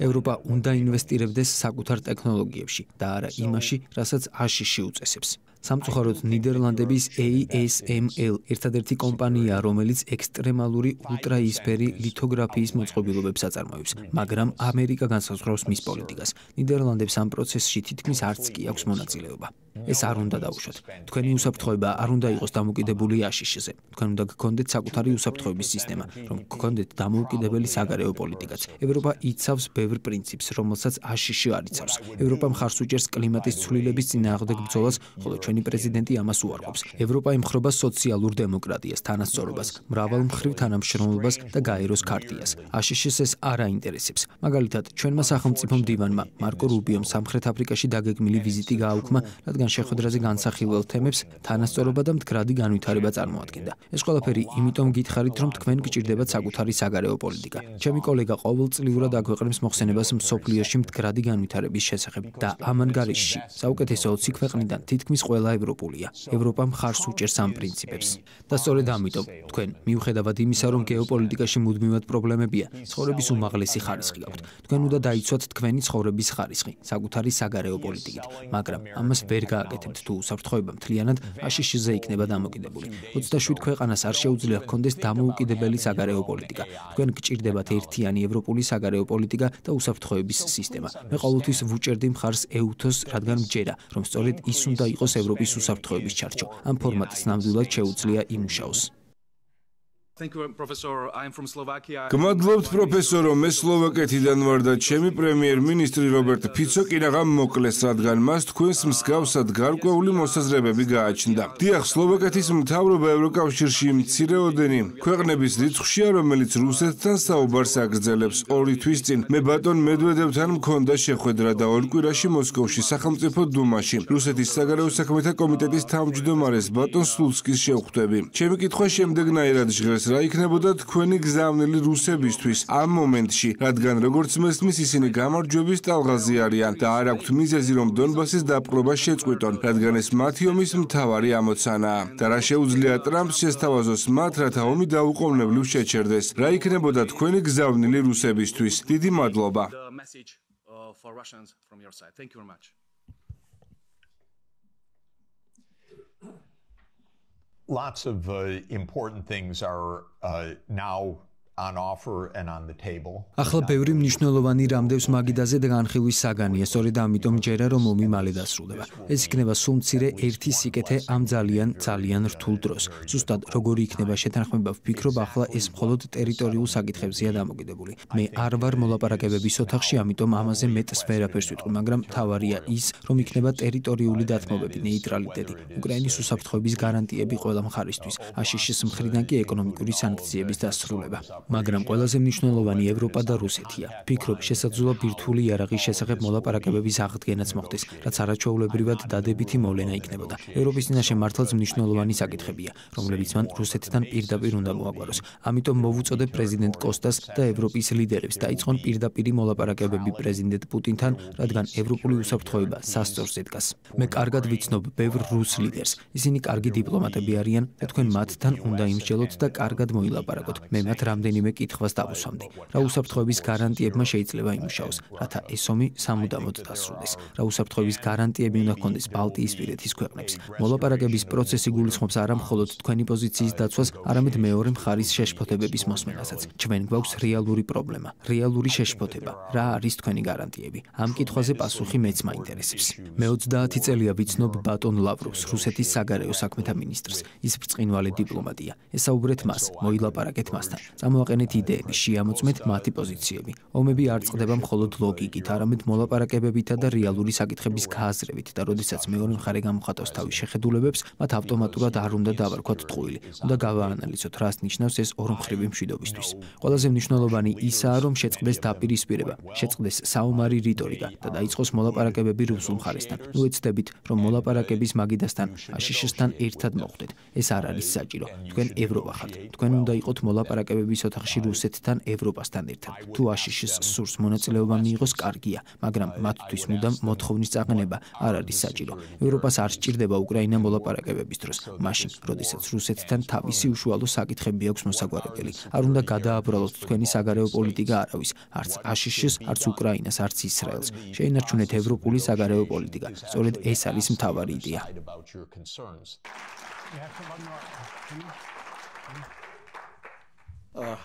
ევროპა უნდა ინვესტირებდეს საკუთარ ტექნოლოგიებში და არა იმაში, რასაც აშშ უწესებს. სამწუხაროდ ნიდერლანდების ASML ერთადერთი კომპანიაა, რომელიც ექსტრემალური ულტრაიისფერი ლითოგრაფიის მოწყობილობებს აწარმოებს, მაგრამ ამერიკა განსაზღვრავს მის პოლიტიკას. ნიდერლანდებს ამ პროცესში თითქმის არც კი აქვს მონაწილეობა. ეს არ უნდა დაუშვათ. თქვენი უსაფრთხოება არ უნდა იყოს დამოკიდებული აშშ-ზე. თქვენ უნდა გქონდეთ საკუთარი უსაფრთხოების სისტემა, რომ გქონდეთ დამოუკიდებელი საგარეო პოლიტიკაც. ევროპა იცავს ბევრ პრინციპს, რომელსაც აშშ არ იცავს. ევროპა მხარს უჭერს კლიმატის ცვლილების წინააღმდეგ ბრძოლას, ხოლო ჩვენი პრეზიდენტი ამას უარყოფს. ევროპა ემხრობა სოციალურ დემოკრატიას, თანასწორობას, მრავალმხრივ თანამშრომლობას და გაეროს ქარტიას. აშშ-ს ეს არ აინტერესებს. მაგალითად, ჩვენმა სახელმწიფო მდივანმა მარკო რუბიომ სამხრეთ აფრიკაში დაგეგმილი ვიზიტი გააუქმა, რადგან შეხვედრაზე განსახილველ თემებს თანასწორობა და მდგრადი განვითარება წარმოადგენდა. ეს ყველაფერი იმიტომ გითხარით, რომ თქვენ გჭირდებათ საკუთარი საგარეო პოლიტიკა. ჩემი კოლეგა ყოველწლიურად აქვეყნებს მოხსენებას მსოფლიოში მდგრადი განვითარების შესახებ და ამ ანგარიშში საუკეთესო 20 ქვეყნიდან თითქმის ყველა ევროპულია. ევროპა მხარს უჭერს ამ პრინციპებს. და სწორედ ამიტომ თქვენ, მიუხედავად იმისა, რომ გეოპოლიტიკაში მუდმივად პრობლემებია, ცხოვრების უმაღლესი ხარისხი გაქვთ. თქვენ უნდა დაიცვათ თქვენი ცხოვრების ხარისხი საკუთარი საგარეო პოლიტიკით, მაგრამ ამას ვერ გააკეთებთ თუ უსაფრთხოება მთლიანად აშშ-ზე იქნება დამოკიდებული. 27 ქვეყანას არ შეუძლია ჰქონდეს დამოუკიდებელი საგარეო პოლიტიკა. თქვენ გჭირდებათ ერთიანი ევროპული საგარეო პოლიტიკა და უსაფრთხოების სისტემა. მე ყოველთვის ვუჭერდი მხარს EUTHOS, რადგან მჯერა, რომ სწორედ ის უნდა იყოს ევროპის უსაფრთხოების ჩარჩო. ამ ფორმატს ნამდვილად შეუძლია იმუშაოს. Thank you, Professor. I'm from Slovakia. გმადლობთ პროფესორო, მე სლოვაკეთიდან ვარ და ჩემი პრემიერ-მინისტრი რობერტ ფიცო კინაღამ მოკლეს, რადგან მას თქვენს მსგავსად გარკვეული მოსაზრებები გააჩნდა. დიახ, სლოვაკეთის მთავრობა ევროკავშირში მცირეოდენი ქვეყნების რიცხვშია, რომელიც რუსეთთან საუბარს აგრძელებს. 2 თვის წინ მე ბატონ მედვედევთან მქონდა შეხვედრა და 2 კვირაში მოსკოვში სახელმწიფო დუმაში რუსეთის საგარეო საქმეთა კომიტეტის თავმჯდომარეს ბატონ სლუცკის შევხვდები. ჩემი კითხვა შემდეგნაირად ჟღერს, რა იქნებოდა თქვენი გზავნილი რუსებისთვის ამ მომენტში, რადგან როგორც მესმის ისინი გამარჯვების ტალღაზე არიან და არ აქვთ მიზეზი რომ დონბასის დაპყრობა შეწყვიტონ, რადგან ეს მათი ომის მთავარი ამოცანაა. და რა შეუძლია ტრამპს შესთავაზოს მათ, რათა ომი დაუყოვნებლივ შეჩერდეს. რა იქნებოდა თქვენი გზავნილი რუსებისთვის? დიდი მადლობა. Lots of important things are now on offer and on the table. ახლა ბევრი მნიშვნელოვანი რამდევს მაგიდაზე და განხილვის საგანია, სწორედ ამიტომ ჯერა რომ ომი მალე დასრულდება. ეს იქნება სულ მცირე ერთი სიკეთე ამ ძალიან რთულ დროს. ზუსტად როგორი იქნება შეთანხმება, ვფიქრობ, ახლა ეს მხოლოდ ტერიტორიულ საკითხებზეა დამოკიდებული. მე არ ვარ მოლაპარაკებების ოთახში, ამიტომ ამაზე მეტს ვერაფერს ვიტყვი, მაგრამ მთავარია ის, რომ იქნება ტერიტორიული დათმობები, ნეიტრალიტეტი, უკრაინის უსაფრთხოების გარანტიები ყველა მხარისთვის, აშშ-ის მხრიდან კი ეკონომიკური სანქციების დასრულება. მაგრამ ყველაზე მნიშვნელოვანი ევროპა და რუსეთია. ვფიქრობ, შესაძლოა ბირთვული იარაღის შესახებ მოლაპარაკებების აღდგენაც მოხდეს, რაც არაჩვეულებრივად დადებითი მოვლენა იქნებოდა. ევროპის წინაშე მართლაც მნიშვნელოვანი საკითხებია, რომლებიც მან რუსეთთან პირდაპირ უნდა მოაგვაროს. ამიტომ მოვუწოდებ პრეზიდენტ კოსტას და ევროპის ლიდერებს დაიწყონ პირდაპირი მოლაპარაკებები პრეზიდენტ პუტინთან, რადგან ევროპული უსაფრთხოება სასწორს ედგას. მე კარგად ვიცნობ ბევრ რუს ლიდერს. ისინი კარგი დიპლომატები არიან და თქვენ მათთან უნდა იმსჯელოთ და კარგად მოილაპარაკოთ. მე მათ რამდენიმე კითხვას დავუსვამდი. რა უსაფრთხოების გარანტიებმა შეიძლება იმუშაოს, რათა ეს ომი სამუდამოდ დასრულდეს. რა უსაფრთხოების გარანტიები უნდა ჰქონდეს ბალტიისპირეთის ქვეყნებს. მოლაპარაკების პროცესი გულისხმობს არა მხოლოდ თქვენი პოზიციის დაცვას, არამედ მეორე მხარის შეშფოთებების მოსმენასაც. ჩვენ გვაქვს რეალური პრობლემა, რეალური შეშფოთება. რა არის თქვენი გარანტიები? ამ კითხვაზე პასუხი მეც მაინტერესებს. მე 30 წელია ვიცნობ ბატონ ლავროვს, რუსეთის საგარეო საქმეთა მინისტრს. ის ბრწყინვალე დიპლომატია. ესაუბრეთ მას, მოილაპარაკეთ მასთან. წამოაყენეთ იდეები, შეამოწმეთ მათი პოზიციები. ომები არ წყდება მხოლოდ ლოგიკით, არამედ მოლაპარაკებებითა და რეალური საკითხების გააზრებით და როდესაც მეორე მხარე გამოხატავს თავის შეხედულებებს, მათ ავტომატურად არ უნდა დავარქვათ ტყუილი. უნდა გავაანალიზოთ, რას ნიშნავს ეს ორმხრივი მშვიდობისთვის. ყველაზე მნიშვნელოვანი ისაა, რომ შეწყდეს დაპირისპირება, შეწყდეს საომარი რიტორიკა და დაიწყოს მოლაპარაკებები რუსულ მხარესთან. ნუ ეცდებით, რომ მოლაპარაკების მაგიდასთან, აშშ-სთან ერთად მოხვდეთ. ეს არ არის საჭირო. თქვენ ევროპა ხართ. თქვენ უნდა იყოთ მოლაპარაკებების ოთახში რუსეთთან, ევროპასთან ერთად. თუ აშშ-ს სურს მონაწილეობა მიიღოს, კარგია, მაგრამ მათთვის მუდამ მოთხოვნის წაყენება არ არის საჭირო. ევროპას არ სჭირდება უკრაინა მოლაპარაკებების დროს, მაშინ, როდესაც რუსეთთან თავისი უშუალო საკითხები აქვს მოსაგვარებელი. არ უნდა გადააბრალოთ თქვენი საგარეო პოლიტიკა არავის, არც აშშ-ს, არც უკრაინას, არც ისრაელს. შეინარჩუნეთ ევროპული საგარეო პოლიტიკა. სწორედ ეს არის მთავარი იდეა.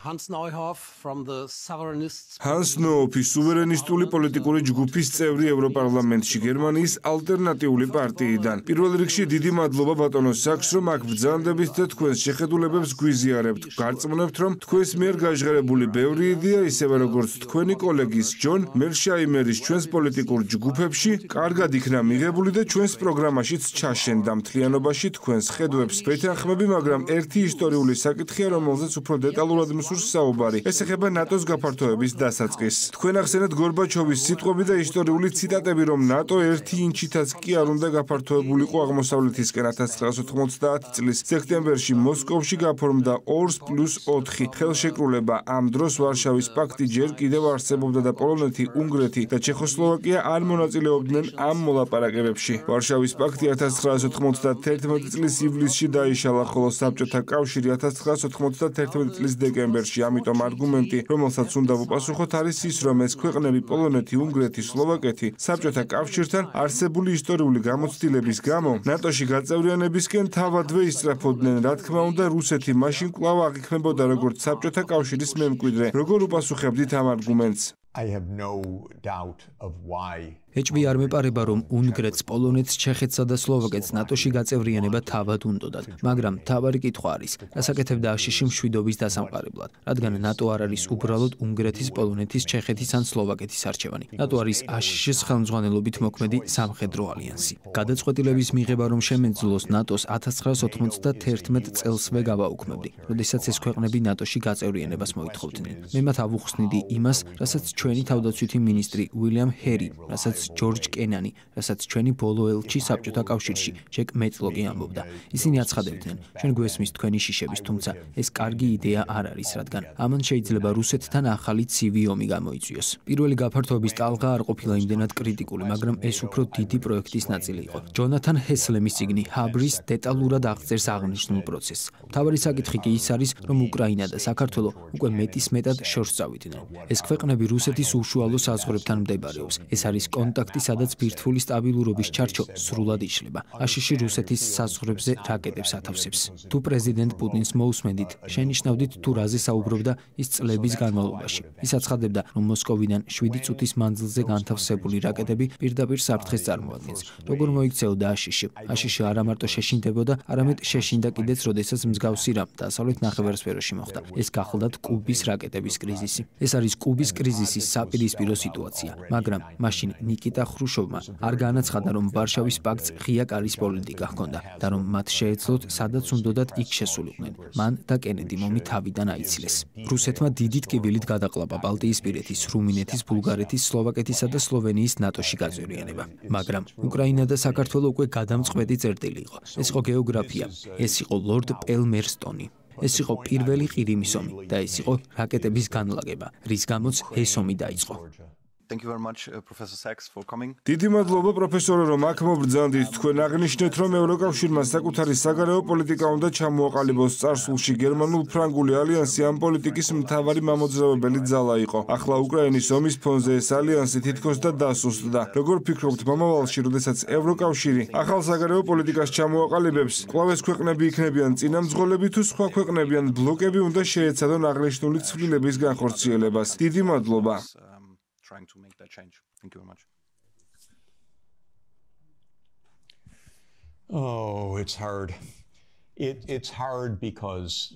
Hans Neuhoff from the Sovereignists. Hans Neuhoff სუვერენისტული პოლიტიკური ჯგუფის წევრი ევროპარლამენტში გერმანიის ალტერნატიული პარტიიდან. პირველ რიგში დიდი მადლობა ბატონო საქსს, რომ აქ ბრძანდებით და თქვენს შეხედულებებს გვიზიარებთ. გარწმუნებთ, რომ თქვენს მიერ გაჟღერებული ბევრი იდეა, ისევე როგორც თქვენი კოლეგის ჯონ მერშაიმერის ჩვენს პოლიტიკურ ჯგუფებში, კარგად იქნა მიღებული და ჩვენს პროგრამაშიც ჩაშენდა მთლიანობაში თქვენს ხედვებს. ვეთანხმები, მაგრამ ერთი ისტორიული საკითხია, რომელზეც უფრო დეტალურად მსურს საუბარი. ეს ეხება ნატოს გაფართოების დასაწყისს. თქვენ ახსენეთ გორბაჩოვის სიტყვები და ისტორიული ციტატები, რომ ნატო 1 ინჩითაც კი არ უნდა გაფართოებულიყო აღმოსავლეთისკენ 1990 წლის სექტემბერში მოსკოვში გაფორმდა 2+4 ხელშეკრულება. ამ დროს ვარშავის პაქტი ჯერ კიდევ არსებობდა და პოლონეთი, უნგრეთი და ჩეხოსლოვაკია არ მონაწილეობდნენ ამ მოლაპარაკებებში. ვარშავის პაქტი 1991 წლის ივლისში დაიშალა, ხოლო საბჭოთა კავშირი 1991 წლის დეკემბერში. ამიტომ არგუმენტი, რომელსაც უნდა ვუპასუხოთ, არის ის, რომ ეს ქვეყნები პოლონეთი, უნგრეთი, სლოვაკეთი საბჭოთა კავშირთან არსებული ისტორიული გამოცდილების გამო ნატოში გაწევრიანებისკენ თავადვე ისწრაფოდნენ. რა თქმა უნდა, რუსეთი მაშინ კვლავ აღიქმებოდა როგორც საბჭოთა კავშირის მემკვიდრე. როგორ უპასუხებდით ამ არგუმენტს? I have no doubt of why. ეჭვი არ მეპარება, რომ უნგრეთს, პოლონეთს, ჩეხეთსა და სლოვაკეთს ნატოში გაწევრიანება თავად უნდოდათ, მაგრამ მთავარი კითხვა არის, რას აკეთებდა აშშ მშვიდობის დასამყარებლად, რადგან ნატო არ არის უბრალოდ უნგრეთის, პოლონეთის, ჩეხეთის ან სლოვაკეთის არჩევანი. ნატო არის აშშ-ის ხელმძღვანელობით მოქმედი სამხედრო ალიანსი. გადაწყვეტილების მიღება რომ შემეძლოს ნატოს 1991 წელსვე გავაუქმებდი, როდესაც ეს ქვეყნები ნატოში გაწევრიანებას მოითხოვდნენ. მე მათ ავუხსნიდი იმას, რასაც ჩვენი თავდაცვითი მინისტრი უილიამ ჰერი, რასაც ჯორჯ კენანი, რასაც ჩვენი ბოლო ელჩი საბჭოთა კავშირში, ჯეკ მეწლოკი ამბობდა. ისინი აცხადებდნენ, ჩვენ გვესმის თქვენი შიშების, თუმცა ეს კარგი იდეა არ არის, რადგან ამან შეიძლება რუსეთთან ახალი ცივი ომი გამოიწვიოს. პირველი გაფართოების ტალღა არ ყოფილა იმდენად კრიტიკული, მაგრამ ეს უფრო დიდი პროექტის ნაწილი იყო. ჯონათან ჰესლემის წიგნი ჰაბრის დეტალურად აღწერს აღნიშნულ პროცესს. მთავარი საკითხი კი ის არის, რომ უკრაინა და საქართველო უკვე მეტისმეტად შორს წავიდნენ. ეს ქვეყნები რუსეთის უშუალო საზღვრებთან მდებარეობს. ეს არის კონტაქტი, სადაც ბირთვული სტაბილურობის ჩარჩო სრულად იშლება. აშშ რუსეთის საზღვრებზე რაკეტებს ათავსებს. თუ პრეზიდენტ პუტინს მოусმენდით, შენიშნავდით თუ რაზე საუბრობდა ის წლების განმავლობაში. ის აცხადებდა, რომ მოსკოვიდან 7 წუთის მანძილზე განთავსებული რაკეტები პირდაპირ საფრთხეს წარმოადგენს. როგორ მოიქცეოდა აშშ? აშშ არა მარტო შეშინდებოდა, არამედ შეშინდა კიდეც, როდესაც მსგავსი რამ დასავლეთ ნახევარსფეროში მოხდა. ეს გახლდათ კუბის რაკეტების კრიზისი. ეს არის კუბის კრიზისის საპირისპირო სიტუაცია, მაგრამ მაშინ ნიკიტა ხრუშოვმა არ განაცხადა, რომ ვარშავის პაქტს ღია კარის პოლიტიკა ჰქონდა და რომ მათ შეეძლოთ, სადაც უნდოდათ იქ შესულიყვნენ. მან და კენედიმ ომი თავიდან აიცილეს. რუსეთმა დიდი ტკივილით გადაყლაპა ბალტიისპირეთის, რუმინეთის, ბულგარეთის, სლოვაკეთისა და სლოვენიის ნატოში გაწევრიანება. მაგრამ უკრაინა და საქართველო უკვე გადამწყვეტი წერტილი იყო. ეს იყო გეოგრაფია, ეს იყო ლორდ პელმერსტონი. ეს იყო პირველი ყირიმის ომი და ეს იყო რაკეტების განლაგება, რის გამოც ეს ომი დაიწყო. Thank you very much, Professor Sachs, for coming. დიდი მადლობა პროფესორო, რომ აქ მობრძანდით. თქვენ აღნიშნეთ, რომ ევროკავშირმა საკუთარი საგარეო პოლიტიკა უნდა ჩამოაყალიბოს წარსულში გერმანულ-ფრანგული ალიანსი ამ პოლიტიკის მთავარი მამოძრავებელი ძალა იყო. ახლა უკრაინის ომის ფონზე ეს ალიანსი თითქოს და დასუსტდა. როგორ ფიქრობთ, მომავალში, როდესაც ევროკავშირი ახალ საგარეო პოლიტიკას ჩამოაყალიბებს, კვლავ ეს ქვეყნები იქნებიან წინამძღოლები თუ სხვა ქვეყნები ან ბლოკები უნდა შეეცადონ აღნიშნული ცვლილების განხორციელებას? დიდი მადლობა. Trying to make that change. Thank you very much. Oh, it's hard. It's hard because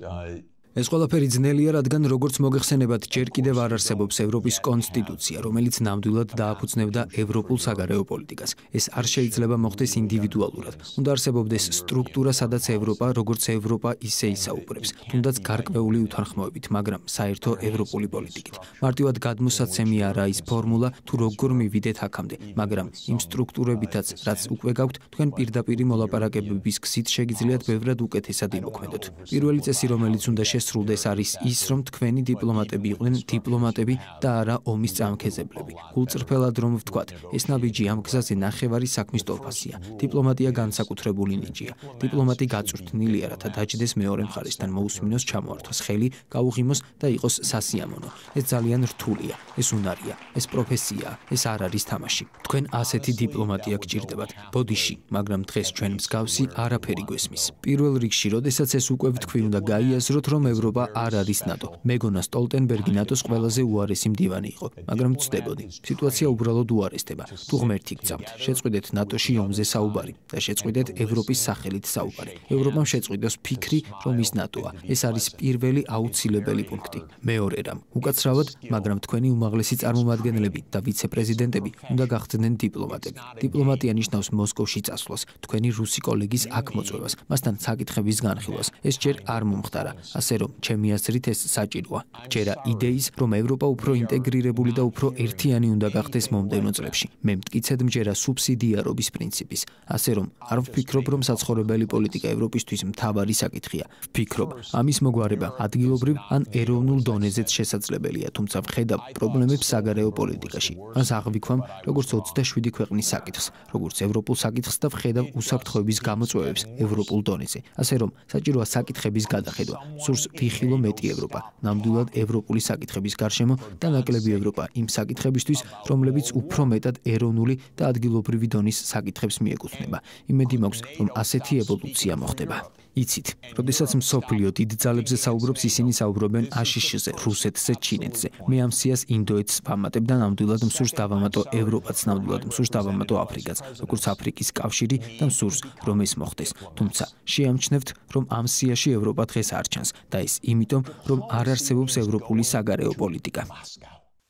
ეს ყველაფერი ძნელია, რადგან როგორც მოგეხსენებათ, ჯერ კიდევ არ არსებობს ევროპის კონსტიტუცია, რომელიც ნამდვილად დააფუძნებდა ევროპულ საგარეო პოლიტიკას. ეს არ შეიძლება მოხდეს ინდივიდუალურად. უნდა არსებობდეს სტრუქტურა, სადაც ევროპა, როგორც ევროპა, ისე ისაუბრებს, თუნდაც გარკვეული უთანხმოებით, მაგრამ საერთო ევროპული პოლიტიკით. მარტივად გადმოსაცემი არა ის ფორმულა, თუ როგორ მივიდეთ აქამდე, მაგრამ იმ სტრუქტურებითაც, რაც უკვე გაქვთ, თქვენ პირდაპირი მოლაპარაკებების გზით შეგიძლიათ ბევრად უკეთესად იმოქმედოთ. პირველი წესი, რომელიც უნდა სრულდეს არის ის, რომ თქვენი დიპლომატები იყვნენ დიპლომატები და არა ომის წამქეზებლები. გულწრფელად რომ ვთქვათ, ეს ნაბიჯი ამ გზაზე ნახევარი საქმის ტოლფასია. დიპლომატია განსაკუთრებული ნიჭია. დიპლომატი გაწვრთნილია, რათა დაჯდეს მეორე მხარესთან, მოусმინოს ჩამოართვას ხელი, გაუღიმოს და იყოს სასიამოვნო. ეს ძალიან რთულია, ეს უნარია, ეს პროფესია, ეს არ არის თამაში. თქვენ ასეთი დიპლომატია გჭირდებათ. ბოდიში, მაგრამ დღეს ჩვენ მსგავსი არაფერი გვესმის. პირველ რიგში, როდესაც ეს უკვე ვთქვი, უნდა გაიაზროთ, რომ ევროპა არ არის ნატო. მეგონა სტოლტენბერგი ნატოს ყველაზე უარესი მდივანი იყო, მაგრამ ვწდებოდი. სიტუაცია უბრალოდ უარესდება. თუ ღმერთი გწამთ, შეწყვიდეთ ნატოში ომზე საუბარი და შეწყვიდეთ ევროპის სახელით საუბარი. ევროპამ შეწყვიტოს ფიქრი, რომ ის ნატოა. ეს არის პირველი აუცილებელი პუნქტი. მეორე რამ, უკაცრავად, მაგრამ თქვენი უმაღლესი წარმომადგენლები და ვიცე-პრეზიდენტები უნდა გახდნენ დიპლომატები. დიპლომატია ნიშნავს მოსკოვში წასვლას, თქვენი რუსი კოლეგის აქ მოწვევას, მასთან საკითხების განხილვას. ეს ჯერ არ მომხდარა. ასე რომ, ჩემი აზრით ეს საჭიროა. ჯერა იდეის, რომ ევროპა უფრო ინტეგრირებული და უფრო ერთიანი უნდა გახდეს მომდევნო წლებში. მე მტკიცედ მჯერა სუბსიდიარობის პრინციპის. ასე რომ, არ ვფიქრობ, რომ საცხოვრებელი პოლიტიკა ევროპისთვის მთავარი საკითხია. ვფიქრობ, ამის მოგვარება ადგილობრივ ან ეროვნულ დონეზეც შესაძლებელია, თუმცა ვხედავ პრობლემებს საგარეო პოლიტიკაში. მას აღვიქვამ, როგორც 27 ქვეყნის საკითხს, როგორც ევროპულ საკითხს და ვხედავ უსაფრთხოების გამოწვევებს ევროპულ დონეზე. ასე რომ, საჭიროა საკითხების გადახედვა. სურს ვიხილო მეტი ევროპა, ნამდვილად ევროპული საკითხების გარშემო და ნაკლები ევროპა იმ საკითხებისთვის, რომლებიც უფრო მეტად ეროვნული და ადგილობრივი დონის საკითხებს მიეკუთვნება. იმედი მაქვს, რომ ასეთი ევოლუცია მოხდება. იცით, როდესაც მსოფლიო დიდ ძალებზე საუბრობს, ისინი საუბრობენ აშშ-ზე, რუსეთზე, ჩინეთზე. მე ამ სიას ინდოეთს ვამატებ და ნამდვილად მსურს დავამატო ევროპაც, ნამდვილად მსურს დავამატო აფრიკაც, როგორც აფრიკის კავშირი და მსურს, რომ ეს მოხდეს. თუმცა შეამჩნევთ, რომ ამ სიაში ევროპა დღეს არ ჩანს და ეს იმიტომ, რომ არ არსებობს ევროპული საგარეო პოლიტიკა.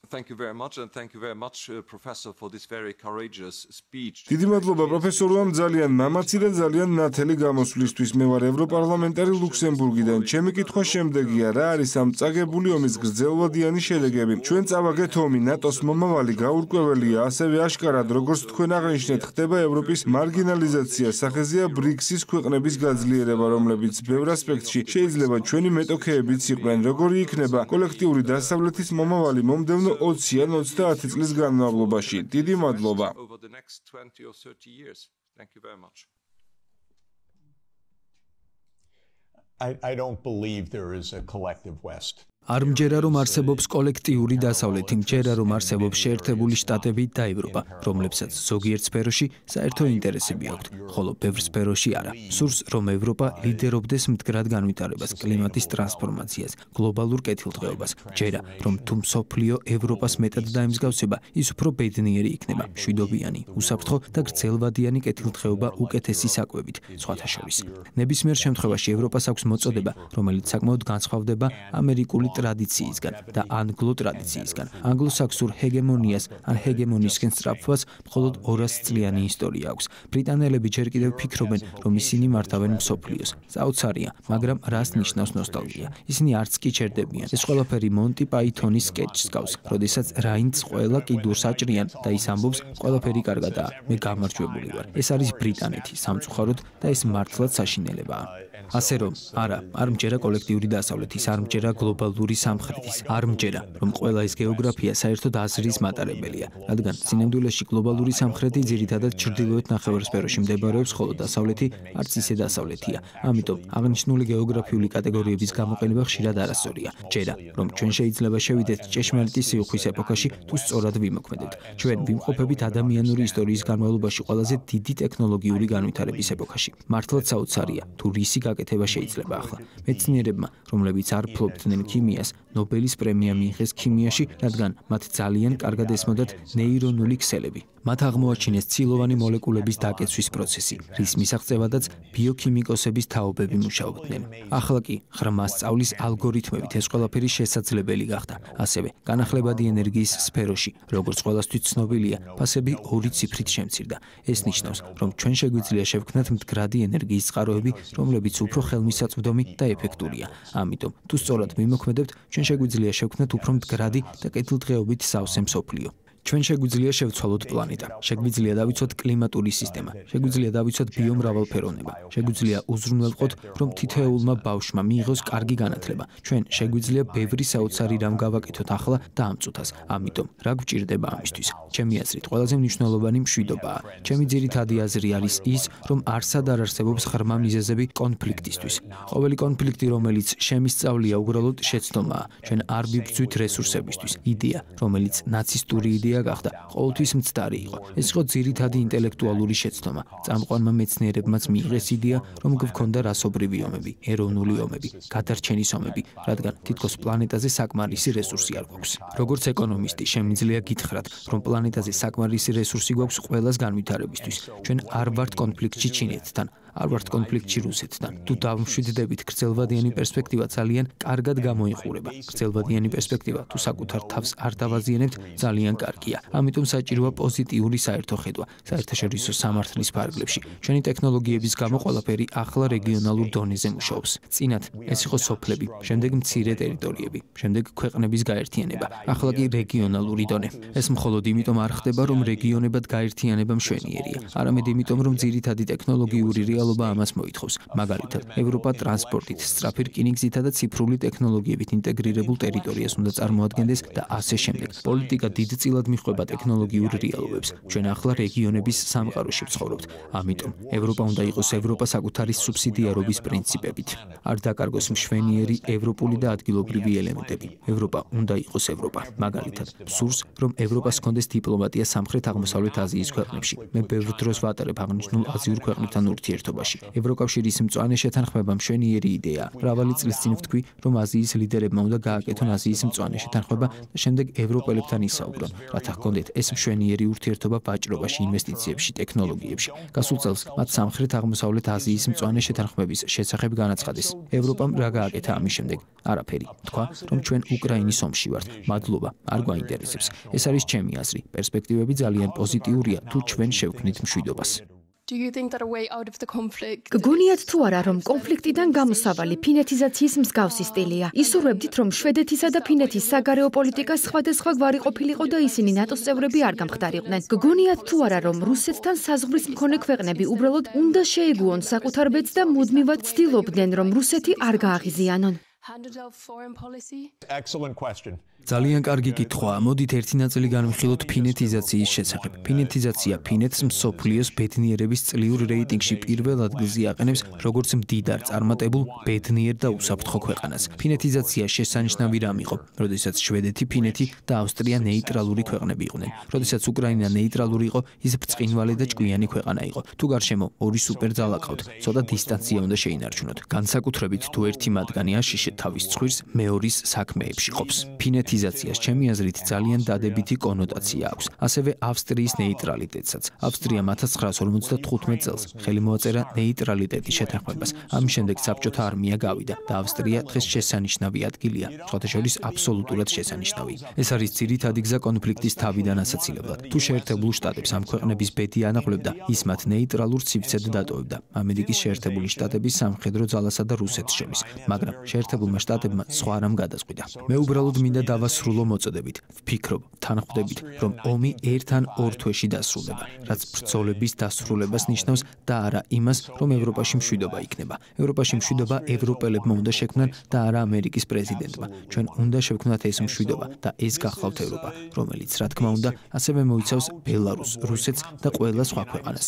Thank you very much and thank you very much professor for this very courageous speech. დიდი მადლობა პროფესორამ ძალიან მამაცი და ძალიან ნათელი გამოსვლისთვის. მე ვარ ევროპარლამენტარი ლუქსემბურგიდან. ჩემი კითხვა შემდეგია, რა არის ამ წაგებული ომის გრძელვადიანი შედეგები? ჩვენ წავაგეთ ომი, ნატოს მომავალი გაურკვეველია, ასევე აშკარად, როგორც თქვენ აღნიშნეთ, ხდება ევროპის მარგინალიზაცია, სახეზეა ბრიქსის ქვეყნების გაძლიერება, რომლებიც ბევრ ასპექტში შეიძლება ჩვენი მეტოქეებიც იყვნენ. როგორი იქნება კოლექტიური დასავლეთის მომავალი მომდევნო 20 ან 30 წლის განმავლობაში. დიდი მადლობა. I don't believe there is a collective West. არ მჯერა რომ არსებობს კოლექტიური დასავლეთი, მჯერა რომ არსებობს შეერთებული შტატები და ევროპა, რომლებსაც ზოგიერთ სფეროში საერთო ინტერესები აქვთ, ხოლო ბევრ სფეროში არა. სურს რომ ევროპა ლიდერობდეს მდგრად განვითარებას, კლიმატის ტრანსფორმაციას, გლობალურ კეთილდღეობას. მჯერა რომ თუ მსოფლიო ევროპას მეტად დაემსგავსება, ის უფრო ბედნიერი იქნება, მშვიდობიანი, უსაფრთხო და გრძელვადიანი კეთილდღეობა უკეთესი საკვებით, სხვათა შორის. ნებისმიერ შემთხვევაში ევროპას აქვს მოწოდება, რომელიც საკმაოდ განსხვავდება ამერიკული ტრადიციისგან და ანგლო ტრადიციისგან. ანგლოსაქსურ ჰეგემონიას ან ჰეგემონიისკენ სწრაფვას მხოლოდ 200 წლიანი ისტორია აქვს. ბრიტანელები ჯერ კიდევ ფიქრობენ, რომ ისინი მართავენ მსოფლიოს. საოცარია, მაგრამ რას ნიშნავს ნოსტალგია? ისინი არც კი ჩერდებიან. ეს ყველაფერი მონტი პაითონის სკეჩს გავს, როდესაც რაინდს ყველა კიდურს აჭრიან და ის ამბობს, ყველაფერი კარგადაა, მე გამარჯვებული ვარ. ეს არის ბრიტანეთი, სამწუხაროდ და ეს მართლაც საშინელებაა. ასე რომ, არა, არ მჯერა კოლექტიური დასავლეთის, არ მჯერა გლობალური სამხრეთის, არ მჯერა, რომ ყველა ეს გეოგრაფია საერთოდ აზრის მატარებელია, რადგან სინამდვილეში გლობალური სამხრეთი ძირითადად ჩრდილოეთ ნახევარსფეროში მდებარეობს, ხოლო დასავლეთი არც ისე დასავლეთია. ამიტომ აღნიშნული გეოგრაფიული კატეგორიების გამოყენება ხშირად არასწორია. ჯერა, რომ ჩვენ შეიძლება შევიდეთ ჭეშმარიტი სიუხვის ეპოქაში, თუ სწორად ვიმოქმედებთ. ჩვენ ვიმყოფებით ადამიანური ისტორიის განმავლობაში ყველაზე დიდი ტექნოლოგიური განვითარების ეპოქაში. მართლაც საოცარია, თუ რისი გაკეთება შეიძლება ახლა. მეცნიერებმა, რომლებიც არ ფლობდნენ ქიმიას, ნობელის პრემია მიიღეს ქიმიაში, რადგან მათ ძალიან კარგად ესმოდათ ნეირონული ქსელები. მათ აღმოაჩინეს ცილოვანი მოლეკულების დაკეცვის პროცესი, რის მისაღწევადაც ბიოქიმიკოსების თაობები მუშაობდნენ. ახლა კი ღრმა სწავლის ალგორითმებით ეს ყველაფერი შესაძლებელი გახდა. ასევე განახლებადი ენერგიის სფეროში, როგორც ყველასთვის ცნობილია, ფასები 2 ციფრით შემცირდა. ეს ნიშნავს, რომ ჩვენ შეგვიძლია შევქმნათ მდგრადი ენერგიის წყაროები, რომლებიც უფრო ხელმისაწვდომი და ეფექტურია. ამიტომ, თუ სწორად ვიმოქმედებთ, ჩვენ შეგვიძლია შევქმნათ უფრო მდგრადი და კეთილდღეობით სავსე მსოფლიო. ჩვენ შეგვიძლია შევცვალოთ პლანეტა, შეგვიძლია დავიცვათ კლიმატური სისტემა, შეგვიძლია დავიცვათ ბიომრავალფეროვნება, შეგვიძლია უზრუნველყოთ, რომ თითოეულმა ბავშვმა მიიღოს კარგი განათლება. ჩვენ შეგვიძლია ბევრი საოცარი რამ გავაკეთოთ ახლა და ამ წუთას. ამიტომ, რა გვჭირდება ამისთვის? ჩემი აზრით, ყველაზე მნიშვნელოვანი მშვიდობაა. ჩემი ძირითადი აზრი არის ის, რომ არსად არ არსებობს ღრმა მიზეზები კონფლიქტისთვის. ყოველი კონფლიქტი, რომელიც შემისწავლია, უბრალოდ შეცდომაა. ჩვენ არ ვიბრძვით რესურსებისთვის. იდეა, რომელიც ნაცისტური იდეა გახდა, ყოველთვის მცდარი იყო. ეს იყო ძირითადი ინტელექტუალური შეცდომა. წამყვანმა მეცნიერებმაც მიიღეს იდეა, რომ გვქონდა რასობრივი ომები, ეროვნული ომები, გადარჩენის ომები, რადგან თითქოს პლანეტაზე საკმარისი რესურსი არ გვაქვს. როგორც ეკონომისტი, შემიძლია გითხრათ, რომ პლანეტაზე საკმარისი რესურსი გვაქვს ყველას განვითარებისთვის. ჩვენ არ ვართ კონფლიქტში ჩინეთთან, არ ვართ კონფლიქტში რუსეთთან. თუ დავმშვიდდებით, გრძელვადიანი პერსპექტივა ძალიან კარგად გამოიყურება. გრძელვადიანი პერსპექტივა, თუ საკუთარ თავს არ დავაზიანებთ, ძალიან კარგია. ამიტომ საჭიროა პოზიტიური საერთო ხედვა, საერთაშორისო სამართლის ფარგლებში. ჩვენი ტექნოლოგიების გამო ყველაფერი ახლა რეგიონალურ დონეზე მუშაობს. წინათ ეს იყო სოფლები, შემდეგ მცირე ტერიტორიები, შემდეგ ქვეყნების გაერთიანება, ახლა კი რეგიონალური დონე. ეს მხოლოდ იმიტომ არ ხდება, რომ რეგიონებად გაერთიანება მშვენიერია, არამედ იმიტომ, რომ ძირითადი ტექნოლოგიური რეალობა ამას მოითხოვს. მაგალითად, ევროპა ტრანსპორტით, სწრაფი რკინიგზითა და ციფრული ტექნოლოგიებით ინტეგრირებულ ტერიტორიას უნდა წარმოადგენდეს და ასე შემდეგ. პოლიტიკა დიდწილად მიჰყვება ტექნოლოგიურ რეალობებს. ჩვენ ახლა რეგიონების სამყაროში ვცხოვრობთ. ამიტომ ევროპა უნდა იყოს ევროპა საკუთარი სუბსიდიარობის პრინციპებით. არ დაკარგოს მშვენიერი ევროპული და ადგილობრივი ელემენტები. ევროპა უნდა იყოს ევროპა. მაგალითად, სურს, რომ ევროპას ჰქონდეს დიპლომატია სამხრეთ-აღმოსავლეთ აზიის ქვეყნებში. მე ბევრ დროს ვატარებ აღნიშნულ აზიურ ქვეყნებთან ურთიერთობა. ბავშვობაში. ევროკავშირის მწვანე შეთანხმება მშვენიერი იდეაა. მრავალი წლის წინ ვთქვი, რომ აზიის ლიდერებმა უნდა გააკეთონ აზიის მწვანე შეთანხმება და შემდეგ ევროპელებთან ისაუბრონ, რათა ჰქონდეთ ეს მშვენიერი ურთიერთობა ვაჭრობაში, ინვესტიციებში, ტექნოლოგიებში. გასულ წელს მათ სამხრეთ-აღმოსავლეთ აზიის მწვანე შეთანხმების შესახებ განაცხადეს. ევროპამ რა გააკეთა ამის შემდეგ? არაფერი. თქვა, რომ ჩვენ უკრაინის ომში ვართ. მადლობა, არ გვაინტერესებს. ეს არის ჩემი აზრი. პერსპექტივები ძალიან პოზიტიურია, თუ ჩვენ შევქმნით მშვიდობას. Do you think that a way out of the conflict? გგონიათ თუ არა, რომ კონფლიქტიდან გამოსავალი ფინეთიზაციის მსგავსი სტილია? ისურვებდით, რომ შვედეთისა და ფინეთის საგარეო პოლიტიკა სხვადასხვა გვარი ყოფილიყო და ისინი ნატოს წევრები არ გამხდარიყვნენ. გგონიათ თუ არა, რომ რუსეთთან საზღვრის მქონე ქვეყნები უბრალოდ უნდა შეეგუონ საკუთარ ბედს და მუდმივად ცდილობდნენ, რომ რუსეთი არ გააღიზიანონ? Excellent question. ძალიან კარგი კითხვაა. მოდით ერთი ნაწილი განვიხილოთ ფინეთიზაციის შესახებ. ფინეთიზაცია ფინეთს მსოფლიოს ბედნიერების წლიურ რეიტინგში პირველ ადგილზე აყენებს, როგორც მდიდარ, წარმატებულ, ბედნიერ და უსაფრთხო ქვეყანას. ფინეთიზაცია შესანიშნავი რამ იყო, როდესაც შვედეთი, ფინეთი და ავსტრია ნეიტრალური ქვეყნები იყვნენ. როდესაც უკრაინა ნეიტრალური იყო, ის ბრწყინვალე და ჭკვიანი ქვეყანა იყო. თუ გარშემო ორი სუპერძალა ყავთ, ცოტა დისტანცია უნდა შეინარჩუნოთ. განსაკუთრებით თუ ერთი მათგანი აშიშეთ თავის ცხვირს, მეორის საქმეებში ყოფს. ფინეთიზაციას ჩემი აზრით ძალიან დადებითი კონოტაცია აქვს. ასევე ავსტრიის ნეიტრალიტეტსაც. ავსტრიამ 1955 წელს ხელი მოაწერა ნეიტრალიტეტის შეთანხმებას. ამის შემდეგ საბჭოთა არმია გავიდა და ავსტრია დღეს შესანიშნავი ადგილია, სხვათა შორის აბსოლუტურად შესანიშნავი. ეს არის ძირითადი გზა კონფლიქტის თავიდან ასაცილებლად. თუ შეერთებულ შტატებს ამ ქვეყნების ბედი ანაღლებდა, ის მათ ნეიტრალურ ცივცედ დატოვებდა ამერიკის შეერთებული შტატების სამხედრო ძალასა და რუსეთს შორის. მაგრამ შეერთებულმა შტატებმა სხვა რამ გადაწყვიტა. მე უბრალოდ მინდა დავასრულო მოწოდებით. ვფიქრობ, თანხმდებით, რომ ომი ერთ ან ორ თვეში დასრულდება, რაც ბრძოლების დასრულებას ნიშნავს და არა იმას, რომ ევროპაში მშვიდობა იქნება. ევროპაში მშვიდობა ევროპელებმა უნდა შექმნან და არა ამერიკის პრეზიდენტმა. ჩვენ უნდა შევქმნათ ეს მშვიდობა და ეს გახლავთ ევროპა, რომელიც რა თქმა უნდა, ასევე მოიცავს ბელარუსს, რუსეთს და ყველა სხვა ქვეყანას.